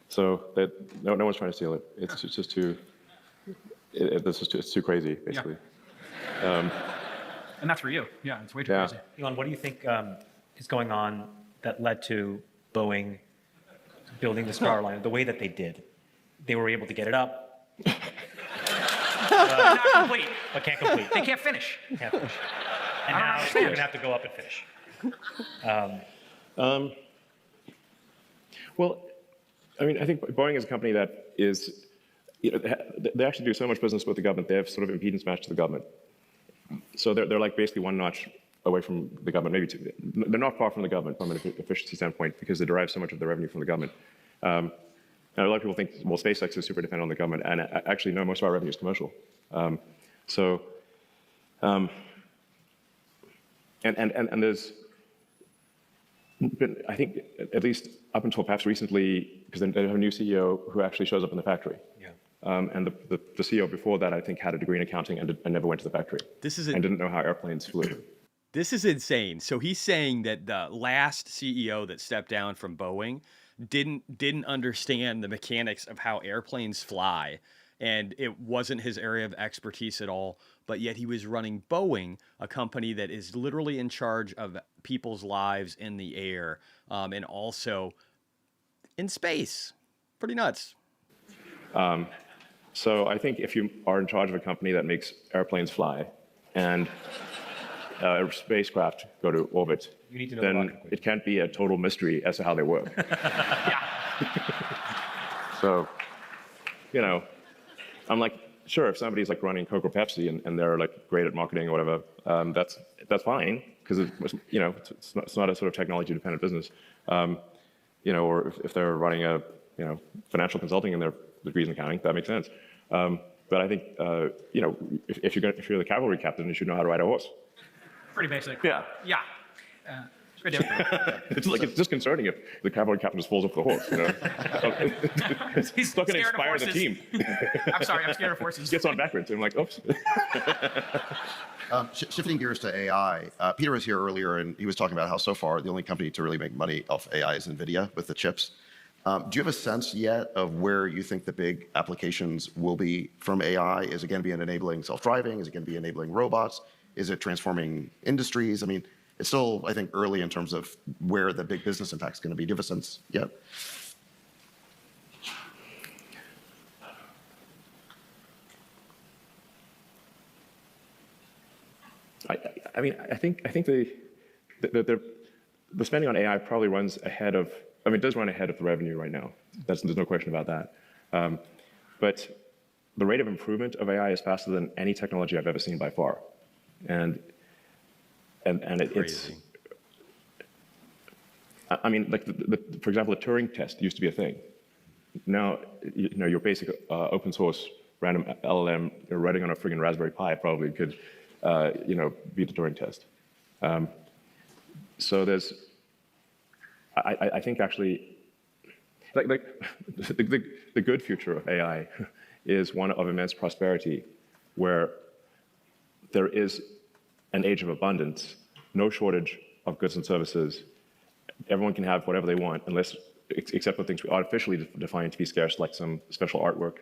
So that no one's trying to steal it. It's just too. It's too crazy, basically. Yeah. And that's for you. Yeah, it's way too crazy. Elon, what do you think is going on that led to Boeing building the Starliner the way that they did? They were able to get it up. Not complete. But can't complete. They can't finish. Can't finish. And I don't now understand. you're going to have to go up and finish. Well, I mean, I think Boeing is a company that is, they actually do so much business with the government. They have sort of impedance match to the government. So they're like basically one notch away from the government, maybe two. They're not far from the government from an efficiency standpoint because they derive so much of their revenue from the government. And a lot of people think, well, SpaceX is super dependent on the government, and actually, no, most of our revenue is commercial. And there's been, I think, at least up until perhaps recently, because they have a new CEO who actually shows up in the factory. Yeah. And the CEO before that, I think, had a degree in accounting and never went to the factory. And didn't know how airplanes flew. This is insane. So he's saying that the last CEO that stepped down from Boeing didn't understand the mechanics of how airplanes fly, and it wasn't his area of expertise at all, but yet he was running Boeing, a company that is literally in charge of people's lives in the air, and also in space. Pretty nuts. So I think if you are in charge of a company that makes airplanes fly and a spacecraft go to orbit, You need to know then it can't be a total mystery as to how they work. So, I'm like, sure, if somebody's like running Coke or Pepsi and they're like great at marketing or whatever, that's fine because it's not a sort of technology dependent business. Or if they're running a financial consulting and their degrees in accounting, that makes sense. But I think if you're the cavalry captain, you should know how to ride a horse. Pretty basic. Yeah. Yeah. It's pretty different. It's disconcerting if the cavalry captain just falls off the horse. It's not going to inspire the team. I'm sorry, I'm scared of horses. Gets on backwards. And I'm like, oops. Shifting gears to AI, Peter was here earlier and he was talking about how so far the only company to really make money off AI is NVIDIA with the chips. Do you have a sense yet of where you think the big applications will be from AI? Is it going to be enabling self-driving? Is it going to be enabling robots? Is it transforming industries? I mean, it's still, I think, early in terms of where the big business impact is going to be. Do you have a sense yet? I think the spending on AI probably runs ahead of, it does run ahead of the revenue right now. There's no question about that. But the rate of improvement of AI is faster than any technology I've ever seen by far. And it's, I mean, like, for example, the Turing test used to be a thing. Now, your basic open source random LLM running on a friggin' Raspberry Pi probably could, beat the Turing test. So there's, I think actually, like the good future of AI is one of immense prosperity, where there is an age of abundance, no shortage of goods and services. Everyone can have whatever they want, except for things we artificially define to be scarce, like some special artwork.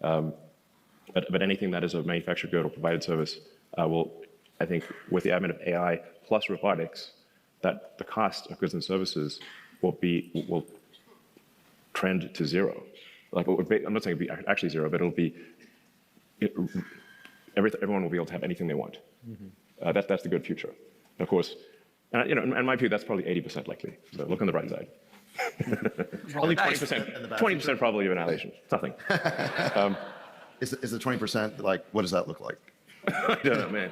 But anything that is a manufactured good or provided service will, I think, with the advent of AI plus robotics, that the cost of goods and services will trend to zero. Like, I'm not saying it'll be actually zero, but it'll be, everyone will be able to have anything they want. Mm-hmm. That's the good future. And of course, in my view, that's probably 80% likely. So look on the bright side. Only 20%. 20% probably of annihilation. It's nothing. Is the 20% like? What does that look like? I don't know, man.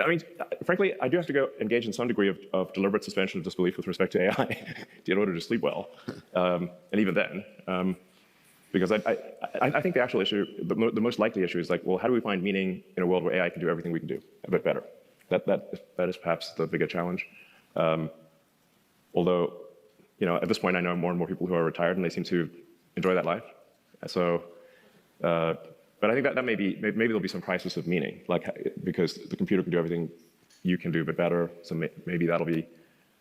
I mean, frankly, I do have to go engage in some degree of deliberate suspension of disbelief with respect to AI in order to sleep well, and even then, because I think the actual issue, the most likely issue, is like, well, how do we find meaning in a world where AI can do everything we can do a bit better? That is perhaps the bigger challenge. Although, at this point, I know more and more people who are retired, and they seem to enjoy that life. So. But I think that maybe there'll be some crisis of meaning, because the computer can do everything you can do, but better. So maybe that'll be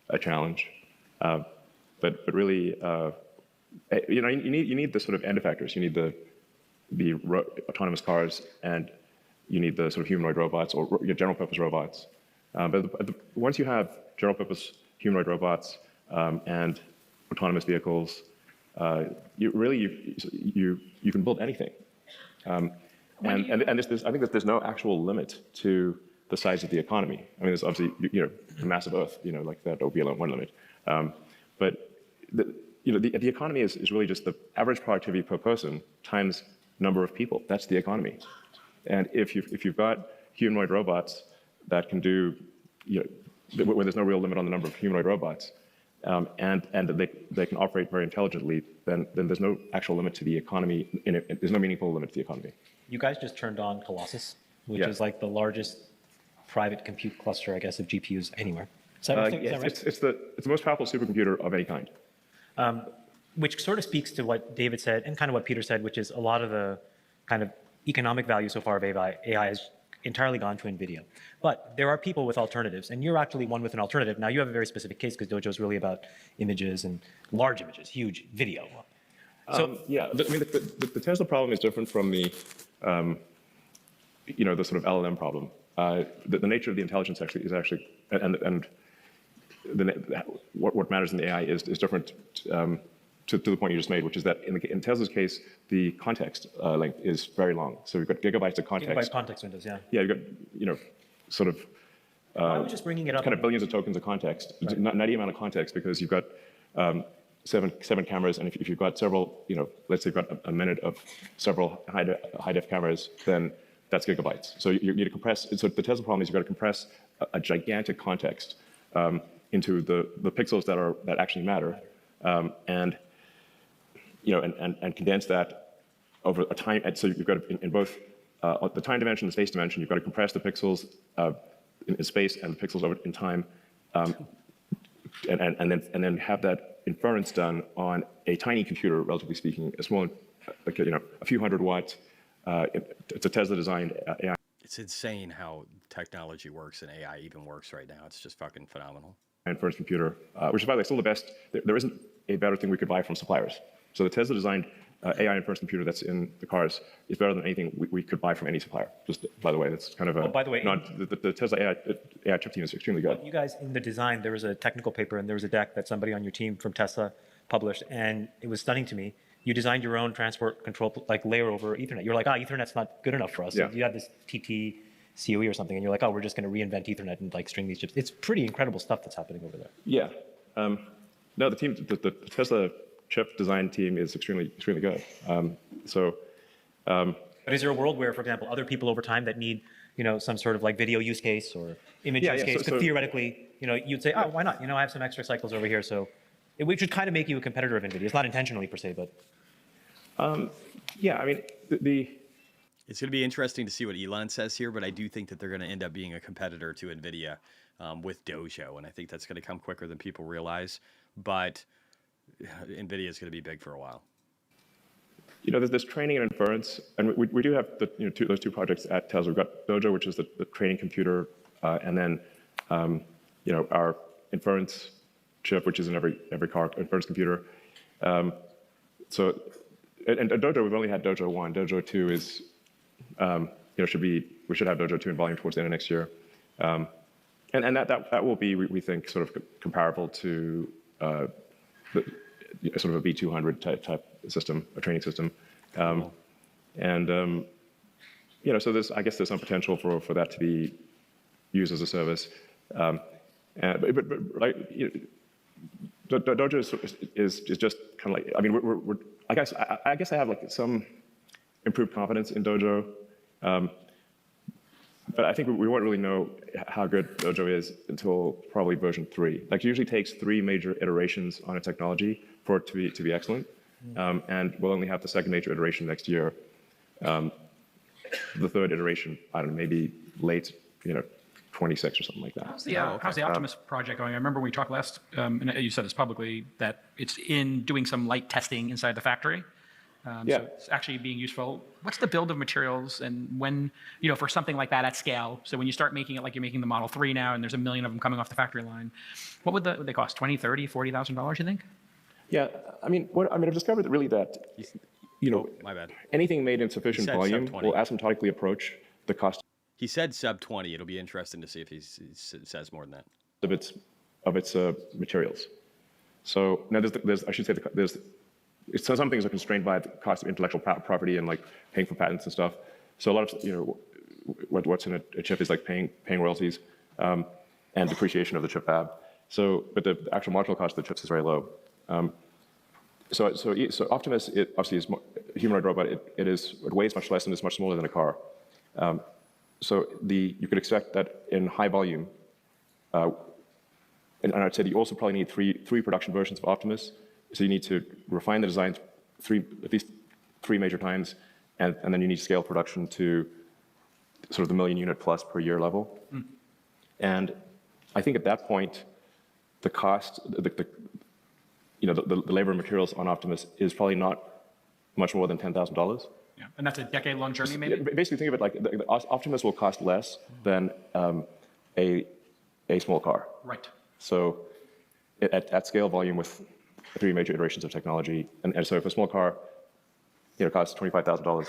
a challenge. But really, you need the sort of end effectors. You need the autonomous cars, and you need the sort of humanoid robots or general purpose robots. But once you have general purpose humanoid robots and autonomous vehicles, you can build anything. And I think that there's no actual limit to the size of the economy. I mean, there's obviously, a massive Earth, like that will be one limit. But the economy is really just the average productivity per person times number of people. That's the economy. And if you've got humanoid robots that can do, where there's no real limit on the number of humanoid robots, and they can operate very intelligently, then there's no actual limit to the economy. There's no meaningful limit to the economy. You guys just turned on Colossus, which is like the largest private compute cluster, I guess, of GPUs anywhere. Is that right? It's the most powerful supercomputer of any kind. Which sort of speaks to what David said and kind of what Peter said, which is a lot of the kind of economic value so far of AI has entirely gone to NVIDIA. But there are people with alternatives, and you're actually one with an alternative. Now, you have a very specific case because Dojo is really about images and large images, huge video. So the Tesla problem is different from the the sort of LLM problem. The nature of the intelligence what matters in the AI is different to the point you just made, which is that in Tesla's case, the context length is very long. So we've got gigabytes of context. Gigabyte context windows, yeah. Yeah, you've got sort of. I was just bringing it up. Kind of billions of tokens of context, right. Nutty amount of context, because you've got seven cameras, and if you've got several, let's say you've got a minute of several high-def cameras, then that's gigabytes. So you need to compress. So the Tesla problem is you've got to compress a gigantic context into the pixels that actually matter, and condense that over a time. And so you've got in both the time dimension and the space dimension, you've got to compress the pixels in space and the pixels over in time, and then have that inference done on a tiny computer, relatively speaking, a small, like a few hundred watts. It's a Tesla-designed AI. It's insane how technology works and AI even works right now. It's just fucking phenomenal. Inference computer, which is, by the way, still the best. There isn't a better thing we could buy from suppliers. So the Tesla-designed AI inference computer that's in the cars is better than anything we could buy from any supplier. Just by the way, that's kind of a. Oh, by the way, the Tesla AI chip team is extremely good. You guys, in the design, there was a technical paper and there was a deck that somebody on your team from Tesla published, and it was stunning to me. You designed your own transport control layer over Ethernet. You're like, Ethernet's not good enough for us. Yeah. So you have this TT COE or something, and you're like, we're just going to reinvent Ethernet and string these chips. It's pretty incredible stuff that's happening over there. Yeah. No, the Tesla chip design team is extremely good. But is there a world where, for example, other people over time that need, some sort of like video use case or image use case could theoretically, you'd say, oh, why not? I have some extra cycles over here, so it should kind of make you a competitor of NVIDIA. It's not intentionally per se, but. Yeah, I mean, It's going to be interesting to see what Elon says here, but I do think that they're going to end up being a competitor to NVIDIA with Dojo, and I think that's going to come quicker than people realize. But NVIDIA is going to be big for a while. There's this training and inference, and we do have those two projects at Tesla. We've got Dojo, which is the training computer, and then our inference chip, which is in every car, inference computer. And Dojo, we've only had Dojo 1. Dojo 2 is, we should have Dojo 2 in volume towards the end of next year. And that will be, we think, sort of comparable to sort of a B200 type system, a training system. So I guess there's some potential for that to be used as a service. Dojo is just kind of like, I mean, I guess I have like some improved confidence in Dojo, but I think we won't really know how good Dojo is until probably version 3. Like, it usually takes 3 major iterations on a technology for it to be excellent, and we'll only have the second major iteration next year. The third iteration, I don't know, maybe late, 26 or something like that. How's the Optimus project going? I remember we talked last, and you said this publicly, that it's in doing some light testing inside the factory. So it's actually being useful. What's the build of materials, and when, for something like that at scale? So when you start making it like you're making the Model 3 now, and there's 1 million of them coming off the factory line, what would they cost? $20,000, $30,000, $40,000, you think? Yeah, I've discovered really that, my bad. Anything made in sufficient volume will asymptotically approach the cost. He said sub 20. It'll be interesting to see if he says more than that. Of its materials. So now some things are constrained by the cost of intellectual property and like paying for patents and stuff. So a lot of what's in a chip is like paying royalties and depreciation of the chip fab. So, but the actual marginal cost of the chips is very low. So Optimus, it obviously is a humanoid robot. It weighs much less and is much smaller than a car. So you could expect that in high volume, and I'd say that you also probably need three production versions of Optimus. So you need to refine the design at least three major times, and then you need to scale production to sort of the 1 million unit plus per year level. And I think at that point, the cost, the labor and materials on Optimus is probably not much more than $10,000. Yeah, and that's a decade-long journey, maybe? Basically, think of it like the Optimus will cost less than a small car. Right. So at scale volume with 3 major iterations of technology, and so if a small car, costs $25,000,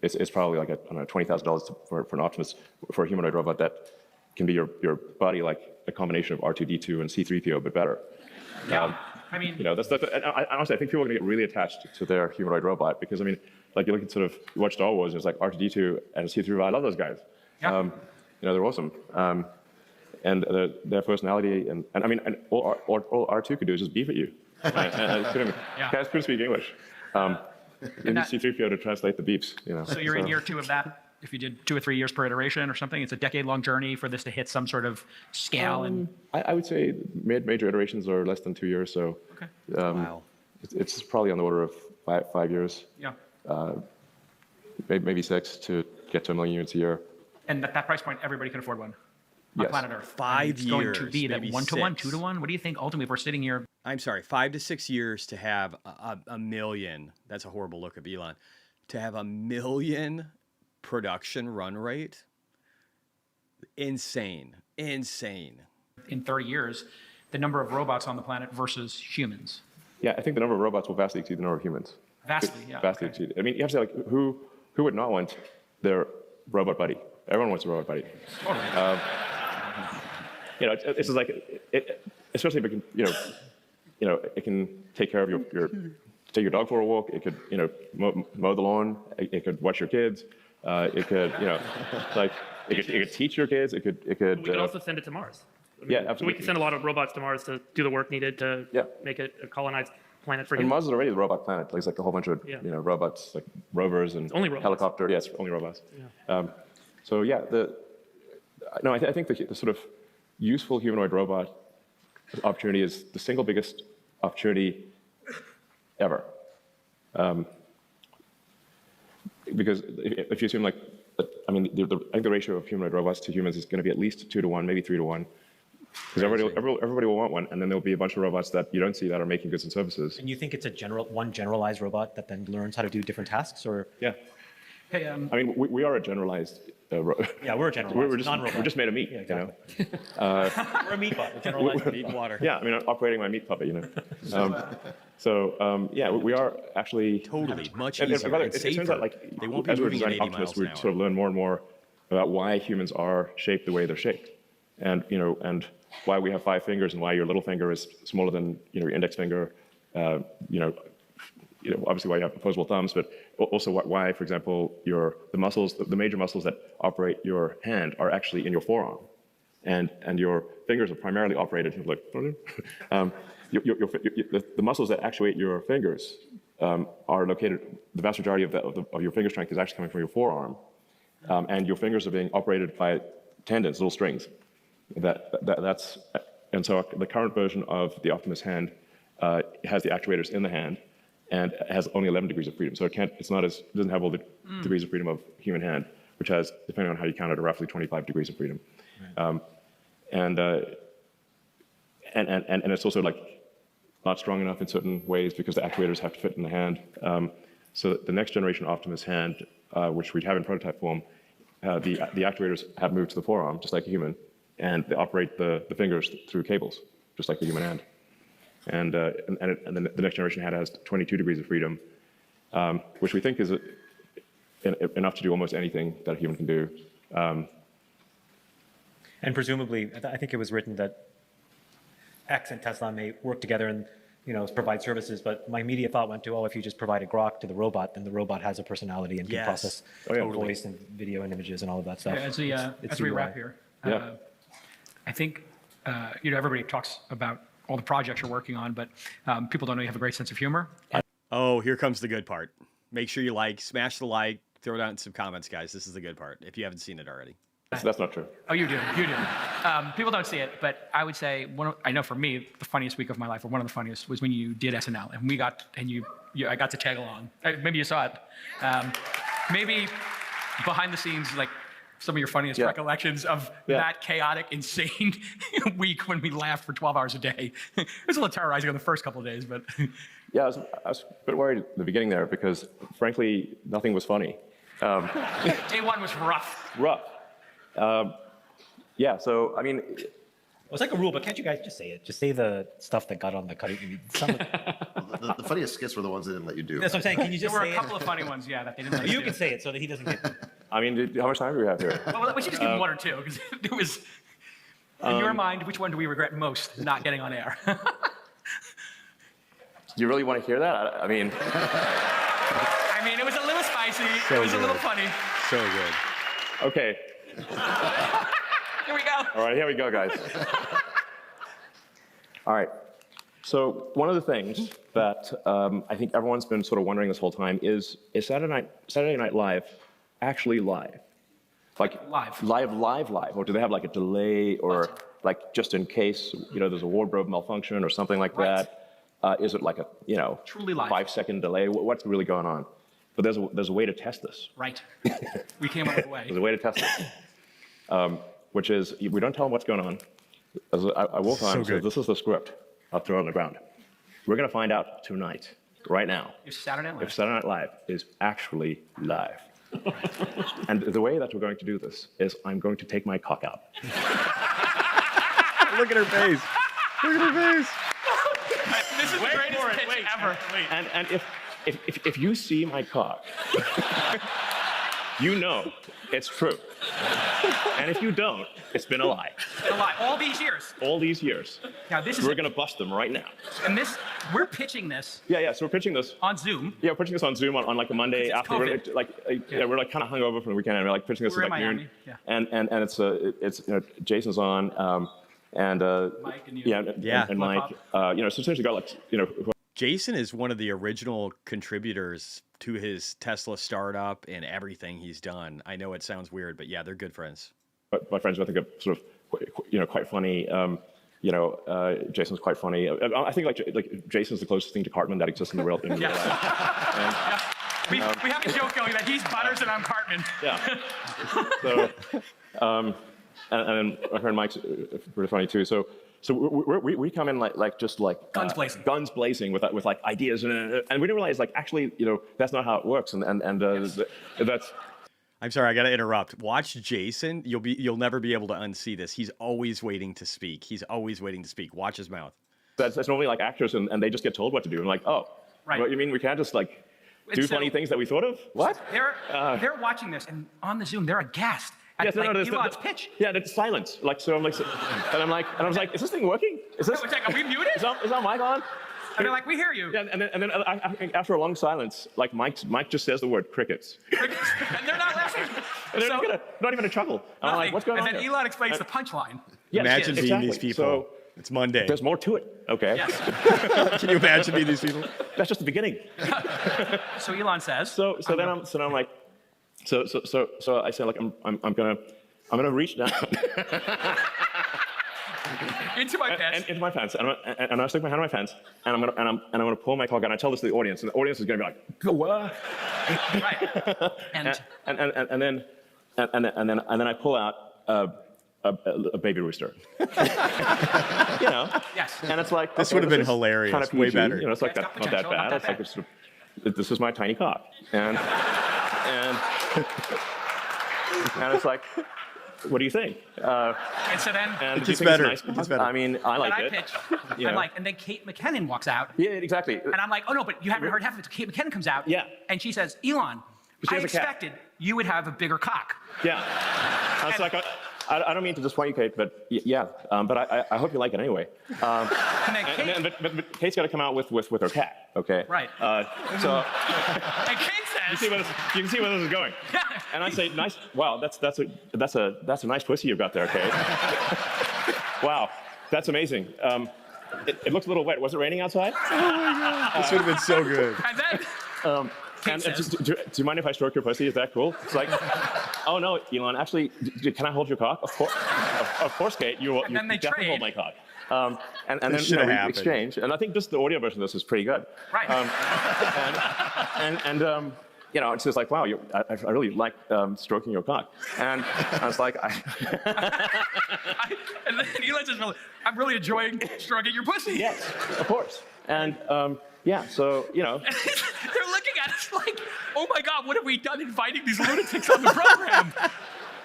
it's probably like $20,000 for an Optimus, for a humanoid robot that can be your body, like a combination of R2D2 and C3PO, but better. Yeah. Honestly, I think people are going to get really attached to their humanoid robot because, like you look at you watch Star Wars, and it's like R2D2 and C3PO. I love those guys. Yeah. They're awesome. And their personality, and all R2 could do is just beep at you. Guys couldn't speak English. You need C3PO to translate the beeps. So you're in year 2 of that. If you did 2 or 3 years per iteration or something, it's a decade-long journey for this to hit some sort of scale. I would say major iterations are less than 2 years. So wow. It's probably on the order of 5 years. Yeah. Maybe 6 to get to 1 million units a year. And at that price point, everybody can afford one on planet Earth. 5 years. It's going to be that 1 to 1, 6. 2 to 1. What do you think ultimately if we're sitting here? I'm sorry, 5 to 6 years to have a million. That's a horrible look of Elon. To have 1 million production run rate. Insane. In 30 years, the number of robots on the planet versus humans. Yeah, I think the number of robots will vastly exceed the number of humans. Vastly, yeah. Vastly exceed. You have to say, like, who would not want their robot buddy? Everyone wants a robot buddy. Totally. It's just like, especially if it can take care of take your dog for a walk. It could, mow the lawn. It could watch your kids. It could, it could teach your kids. It could. We could also send it to Mars. Yeah, absolutely. So we can send a lot of robots to Mars to do the work needed to make it a colonized planet for And him. Mars is already the robot planet. There's like a whole bunch of robots, like rovers and Only robots. helicopter. Yes, only robots. Yeah. So yeah, I think the sort of useful humanoid robot opportunity is the single biggest opportunity ever. Because if you assume I think the ratio of humanoid robots to humans is going to be at least 2 to 1, maybe 3 to 1. Because everybody will want one, and then there'll be a bunch of robots that you don't see that are making goods and services. And you think it's one generalized robot that then learns how to do different tasks, or? Yeah. Hey, I mean, we are a generalized. Yeah, we're a generalized. We're just made of meat. Yeah, exactly. We're a meat bot. We're generalized meat and water. Yeah, I mean, I'm operating my meat puppet, yeah, we are actually totally much and easier and it turns safer. out, like, They won't be as we're moving at designing 80 miles Optimus, we an hour. sort of learn more and more about why humans are shaped the way they're shaped, and and why we have 5 fingers and why your little finger is smaller than your index finger. Obviously why you have opposable thumbs, but also why, for example, the major muscles that operate your hand are actually in your forearm, and your fingers are primarily operated like the muscles that actuate your fingers are located. The vast majority of your finger strength is actually coming from your forearm, and your fingers are being operated by tendons, little strings. And so the current version of the Optimus hand has the actuators in the hand, and has only 11 degrees of freedom. So it doesn't have all the degrees of freedom of human hand, which has, depending on how you count it, roughly 25 degrees of freedom. Right. And it's also not strong enough in certain ways because the actuators have to fit in the hand. So the next generation Optimus hand, which we have in prototype form, the actuators have moved to the forearm, just like a human, and they operate the fingers through cables, just like the human hand. And then the next generation hand has 22 degrees of freedom, which we think is enough to do almost anything that a human can do. And presumably, I think it was written that X and Tesla may work together and provide services. But my immediate thought went to, if you just provide a grok to the robot, then the robot has a personality and can process voice and video and images and all of that stuff. As we wrap here, I think everybody talks about all the projects you're working on, but people don't know you have a great sense of humor. Oh, here comes the good part. Make sure you smash the like, throw it out in some comments, guys. This is the good part, if you haven't seen it already. That's not true. Oh, you do. People don't see it, but I would say I know for me, the funniest week of my life, or one of the funniest, was when you did SNL, and I got to tag along. Maybe you saw it. Maybe behind the scenes, some of your funniest recollections of that chaotic, insane week when we laughed for 12 hours a day. It was a little terrorizing on the first couple of days, but. Yeah, I was a bit worried at the beginning there because, frankly, nothing was funny. Day one was rough. Yeah, so, I mean. It's like a rule, but can't you guys just say it? Just say the stuff that got on the cutting. The funniest skits were the ones they didn't let you do. That's what I'm saying. Can you just There were say a couple of funny ones, that they didn't let you do. You can say it so that he doesn't get them. I mean, how much time do we have here? Well, we should just give him 1 or 2, because it was, in your mind, which one do we regret most not getting on air? Do you really want to hear that? I mean, it was a little spicy. So it was good. a little funny. So good. Okay. Here we go. All right, here we go, guys. All right. So one of the things that I think everyone's been sort of wondering this whole time is Saturday Night Live actually live? Live, or do they have a delay, or just in case there's a wardrobe malfunction or something like that? Is it a truly live 5-second delay? What's really going on? But there's a way to test this. Right. We came up with a way. There's a way to test this, which is we don't tell them what's going on. I walk on and say, this is the script. I'll throw it on the ground. We're going to find out tonight, right now, if Saturday Night Live is actually live. And the way that we're going to do this is I'm going to take my cock out. Look at her face. Look at her face. This is the greatest pitch ever. And if you see my cock, you know it's true. And if you don't, it's been a lie. It's been a lie. All these years. All these years. Now this is. We're going to bust them right now. And we're pitching this. Yeah. So we're pitching this on Zoom. Yeah, we're pitching this on Zoom on a Monday after. We're we're kind of hungover from the weekend, and we're pitching this at noon. Yeah. And it's Jason's on, and Mike and you. and Mike. So essentially got Jason is one of the original contributors to his Tesla startup and everything he's done. I know it sounds weird, but yeah, they're good friends. But my friends, I think, are sort of, quite funny. Jason's quite funny. I think like Jason's the closest thing to Cartman that exists in the real life. Yeah. We have a joke going that he's Butters and I'm Cartman. Yeah. So, and my friend Mike's pretty funny too. So we come in like guns blazing. Guns blazing with like ideas, and we didn't realize like actually that's not how it works, and yes. That's. I'm sorry, I got to interrupt. Watch Jason. You'll never be able to unsee this. He's always waiting to speak. He's always waiting to speak. Watch his mouth. That's normally like actors, and they just get told what to do. And like, oh, right. What, you mean we can't just like do funny things that we thought of? What? They're watching this, and on the Zoom, they're aghast at Elon's pitch. Yeah, it's silence. Like, so I'm like, and I was like, is this thing working? Is this? Are we muted? Is our mic on? And they're like, we hear you. Yeah, and then after a long silence, like Mike just says the word crickets. And they're not laughing. And they're not even a chuckle. I'm like, what's going on? And then here? Elon explains the punchline. Yeah, imagine being these people. So, it's Monday. There's more to it. Okay. Yes. Can you imagine being these people? That's just the beginning. So Elon says. So I'm like, so I say like I'm gonna reach down. Into my pants. Into my pants, and I stick my hand in my pants, and I'm gonna pull my cock out. And I tell this to the audience, and the audience is gonna be like, "Go what?" Right. And then I pull out a baby rooster. Yes. And it's like this would have been hilarious. Kind of way better. It's like not that bad. It's like sort of, this is my tiny cock, and it's like. What do you think? And so then it gets better. Nice? It gets better. I mean, I like and it. I pitch. I'm like, and then Kate McKinnon walks out. Yeah, exactly. And I'm like, oh no, but you haven't heard half of it. Kate McKinnon comes out. Yeah. And she says, Elon, I expected you would have a bigger cock. Yeah. I was like, I don't mean to disappoint you, Kate, but yeah. But I hope you like it anyway. And then Kate, but Kate's got to come out with her cat, okay? Right. So. And Kate says. You can see where this is going. Yeah. And I say, nice. Wow, that's a nice pussy you've got there, Kate. Wow, that's amazing. It looks a little wet. Was it raining outside? Oh my God. This would have been so good. And then. Do you mind if I stroke your pussy? Is that cool? It's like, oh no, Elon. Actually, can I hold your cock? Of course, Kate. You definitely hold my cock. And then we exchange. And I think just the audio version of this is pretty good. Right. It's just like, wow, I really like stroking your cock. And I was like, and then Elon says, I'm really enjoying stroking your pussy. Yes, of course. And yeah, so They're looking at us like, oh my God, what have we done inviting these lunatics on the program?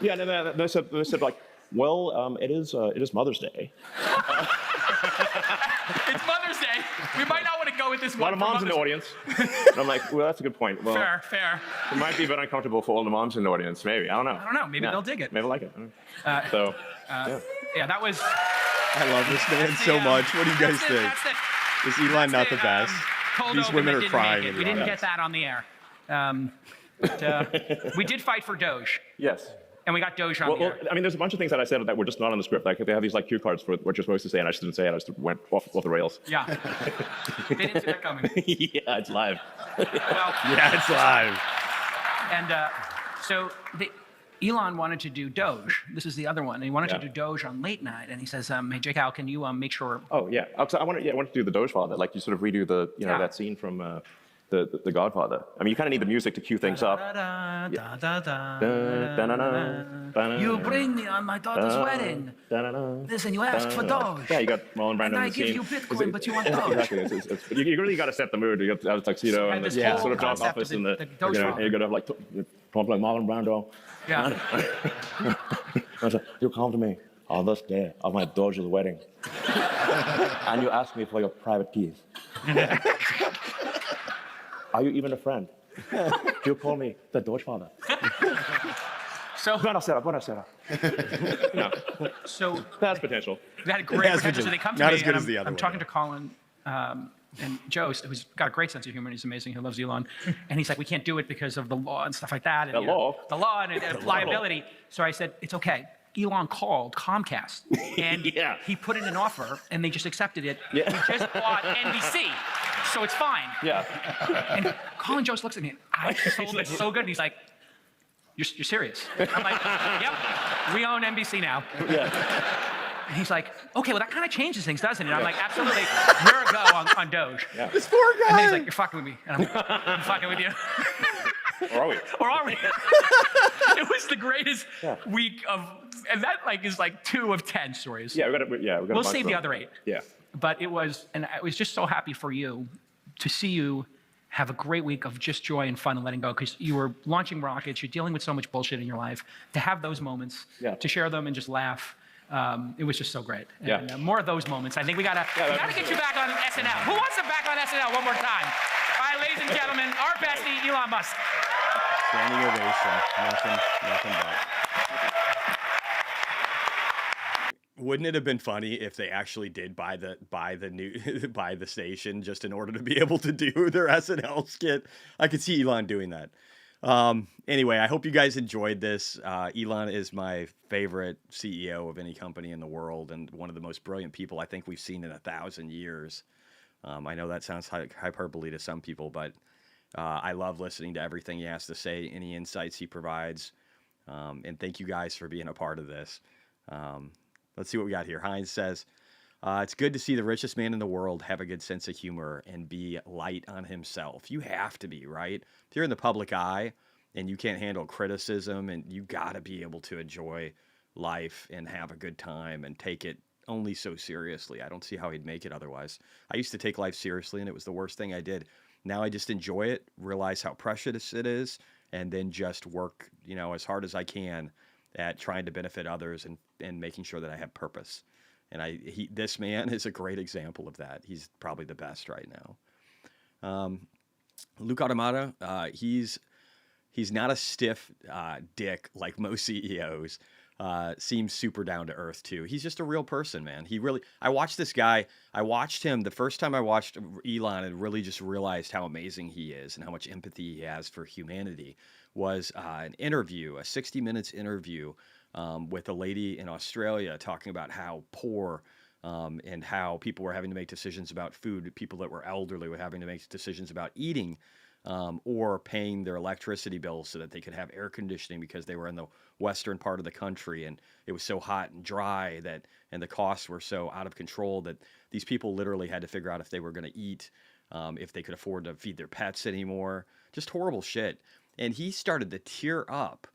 Yeah, and they said like, well, it is Mother's Day. It's Mother's Day. We might not want to go with this one. A lot of moms in the audience. And I'm like, well, that's a good point. Well, fair. It might be a bit uncomfortable for all the moms in the audience. Maybe. I don't know. Maybe they'll dig it. Maybe they'll like it. Yeah, that was. I love this man so much. What do you guys think? Is Elon not the best? These women are crying. We didn't get that on the air. But we did fight for Doge. Yes. And we got Doge on the air. I mean, there's a bunch of things that I said that were just not on the script. Like they have these like cue cards for what you're supposed to say, and I just didn't say it. I just went off the rails. Yeah. They didn't see that coming. Yeah, it's live. Yeah, it's live. And so Elon wanted to do Doge. This is the other one. And he wanted to do Doge on late night. And he says, hey, Jake Al, can you make sure? Oh, yeah. I wanted to do the Doge Father. Like you sort of redo the, that scene from the Godfather. I mean, you kind of need the music to cue things up. You bring me on my daughter's wedding. Listen, you asked for Doge. Yeah, you got Marlon Brando and I in the scene. give you Bitcoin, but you want Doge. Exactly. You really got to set the mood. You got to have a tuxedo and the sort of dark office and you got to have like Marlon Brando. Yeah. I said, you come to me on this day of my daughter's wedding, and you ask me for your private keys. Are you even a friend? You call me the Doge Father. So buonasera. No. So that's potential. They had great potential. So they come to Not me, as good and as the other I'm one, talking to Colin and Joe, who's got a great sense of humor. And he's amazing. He loves Elon. And he's like, we can't do it because of the law and stuff like that. And, the law and liability. So I said, it's okay. Elon called Comcast, and he put in an offer, and they just accepted it. Yeah. We just bought NBC. so it's fine. Yeah. And Colin Jost looks at me. I sold it so good. And he's like, you're serious? I'm like, yep. We own NBC now. Yeah. And he's like, okay, well, that kind of changes things, doesn't it? And I'm like, absolutely. You're a go on Doge. Yeah. This poor guy. And then he's like, you're fucking with me. And I'm like, I'm fucking with you. Or are we? Or are we? It was the greatest week of, and that like is like 2 of 10 stories. Yeah, we got to. We'll save the other 8. Yeah. But it was, and I was just so happy for you to see you have a great week of just joy and fun and letting go, because you were launching rockets, you're dealing with so much bullshit in your life. To have those moments, to share them and just laugh, it was just so great. And more of those moments. I think we gotta get you back on SNL. Who wants him back on SNL one more time? All right, ladies and gentlemen, our bestie, Elon Musk. Standing ovation. Nothing but. Wouldn't it have been funny if they actually did buy the station just in order to be able to do their SNL skit? I could see Elon doing that. Anyway, I hope you guys enjoyed this. Elon is my favorite CEO of any company in the world, and one of the most brilliant people I think we've seen in 1,000 years. I know that sounds hyperbole to some people, but I love listening to everything he has to say, any insights he provides. And thank you guys for being a part of this. Let's see what we got here. Heinz says, it's good to see the richest man in the world have a good sense of humor and be light on himself. You have to be, right? If you're in the public eye and you can't handle criticism, and you got to be able to enjoy life and have a good time and take it only so seriously. I don't see how he'd make it otherwise. I used to take life seriously, and it was the worst thing I did. Now I just enjoy it, realize how precious it is, and then just work, as hard as I can at trying to benefit others and making sure that I have purpose. And this man is a great example of that. He's probably the best right now. Luke Automata, he's not a stiff dick like most CEOs. Seems super down to earth too. He's just a real person, man. I watched this guy. I watched him the first time I watched Elon and really just realized how amazing he is and how much empathy he has for humanity. Was an interview, a 60 Minutes interview with a lady in Australia talking about how poor and how people were having to make decisions about food. People that were elderly were having to make decisions about eating or paying their electricity bills so that they could have air conditioning because they were in the western part of the country and it was so hot and dry and the costs were so out of control that these people literally had to figure out if they were going to eat, if they could afford to feed their pets anymore. Just horrible shit. And he started to tear up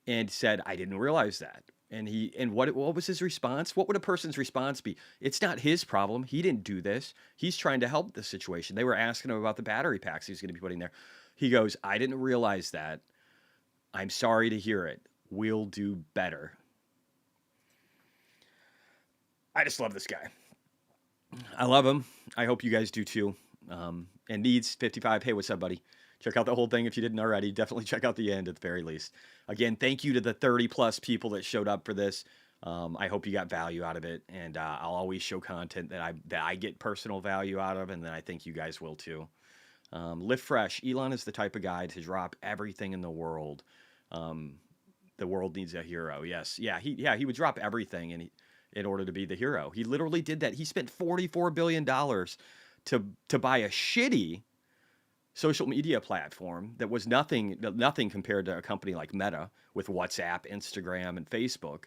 and said, I didn't realize that. And what was his response? What would a person's response be? It's not his problem. He didn't do this. He's trying to help the situation. They were asking him about the battery packs he was going to be putting there. He goes, I didn't realize that. I'm sorry to hear it. We'll do better. I just love this guy. I love him. I hope you guys do too. And Needs 55. Hey, what's up, buddy? Check out the whole thing if you didn't already. Definitely check out the end at the very least. Again, thank you to the 30+ people that showed up for this. I hope you got value out of it, and I'll always show content that I get personal value out of, and then I think you guys will too. Live Fresh. Elon is the type of guy to drop everything in the world. The world needs a hero. Yes, he would drop everything in order to be the hero. He literally did that. He spent $44 billion to buy a shitty social media platform that was nothing compared to a company like Meta with WhatsApp, Instagram, and Facebook.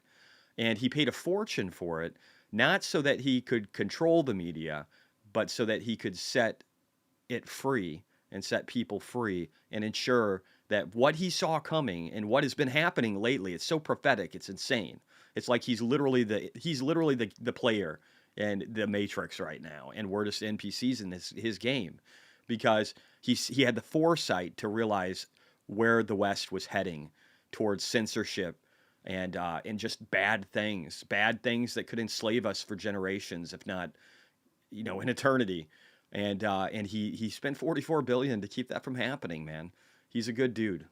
And he paid a fortune for it, not so that he could control the media, but so that he could set it free and set people free and ensure that what he saw coming and what has been happening lately, it's so prophetic, it's insane. It's like he's literally the player in the Matrix right now, and we're just NPCs in his game, because he had the foresight to realize where the West was heading towards censorship and just bad things that could enslave us for generations, if not, an eternity. And he spent $44 billion to keep that from happening, man. He's a good dude.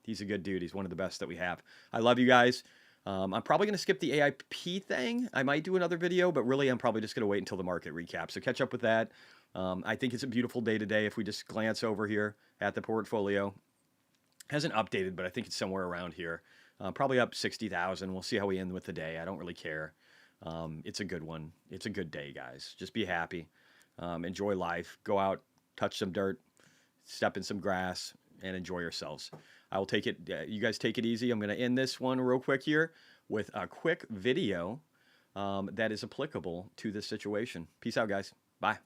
He's a good dude. He's one of the best that we have. I love you guys. I'm probably going to skip the AIP thing. I might do another video, but really I'm probably just going to wait until the market recap. So catch up with that. I think it's a beautiful day today. If we just glance over here at the portfolio, hasn't updated, but I think it's somewhere around here. Probably up 60,000. We'll see how we end with the day. I don't really care. It's a good one. It's a good day, guys. Just be happy. Enjoy life. Go out, touch some dirt, step in some grass, and enjoy yourselves. I will take it. You guys take it easy. I'm going to end this one real quick here with a quick video that is applicable to this situation. Peace out, guys. Bye.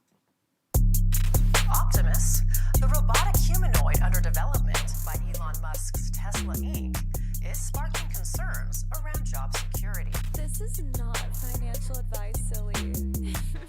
Optimus, the robotic humanoid under development by Elon Musk's Tesla Inc., is sparking concerns around job security. This is not financial advice, silly.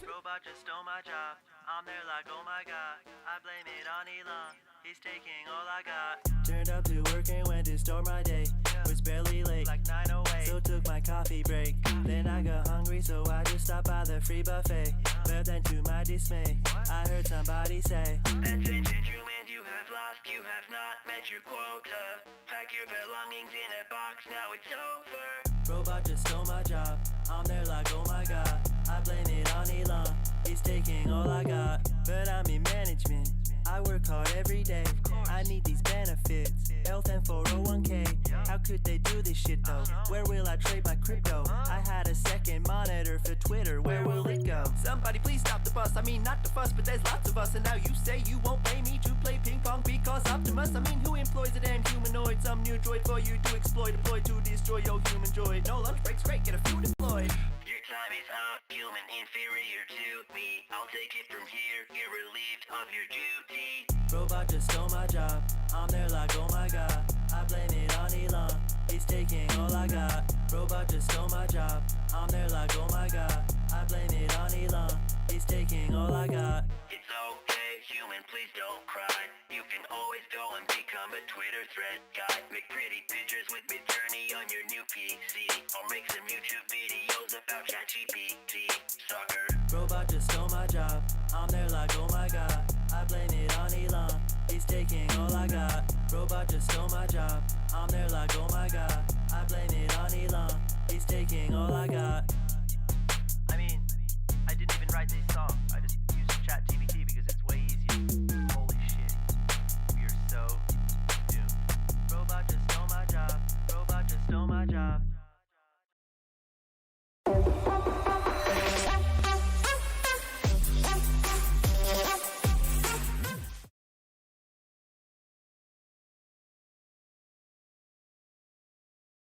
Robot just stole my job. I'm there like, oh my god. I blame it on Elon. He's taking all I got. Turned up to work and went to start my day. Was barely late, like 9:08. So took my coffee break. Then I got hungry, so I just stopped by the free buffet. But then to my dismay, I heard somebody say, "Attention humans, you have lost, you have not met your quota. Pack your belongings in a box, now it's over." Robot just stole my job. I'm there like, oh my god. I blame it on Elon. He's taking all I got. But I'm in management. I work hard every day. I need these benefits, health and 401k. How could they do this shit though? Where will I trade my crypto? I had a second monitor for Twitter. Where will it go? Somebody please stop the bus. I mean, not the fuss, but there's lots of us. And now you say you won't pay me to play ping pong because Optimus. I mean, who employs a damn humanoid? Some new droid for you to exploit, deploy to destroy your human droid. No lunch breaks, great, get a few deployed. Your time is up, human inferior to me. I'll take it from here, you're relieved of your duty. Robot just stole my job. I'm there like, oh my god. I blame it on Elon. He's taking all I got. Robot just stole my job. I'm there like, oh my god. I blame it on Elon. He's taking all I got. It's okay, human, please don't cry. You can always go and become a Twitter thread guy. Make pretty pictures with Midjourney on your new PC. Or make some YouTube videos about ChatGPT. Sucker. Robot just stole my job. I'm there like, oh my god. I blame it on Elon. He's taking all I got. Robot just stole my job. I'm there like, oh my god. I blame it on Elon. He's taking all I got.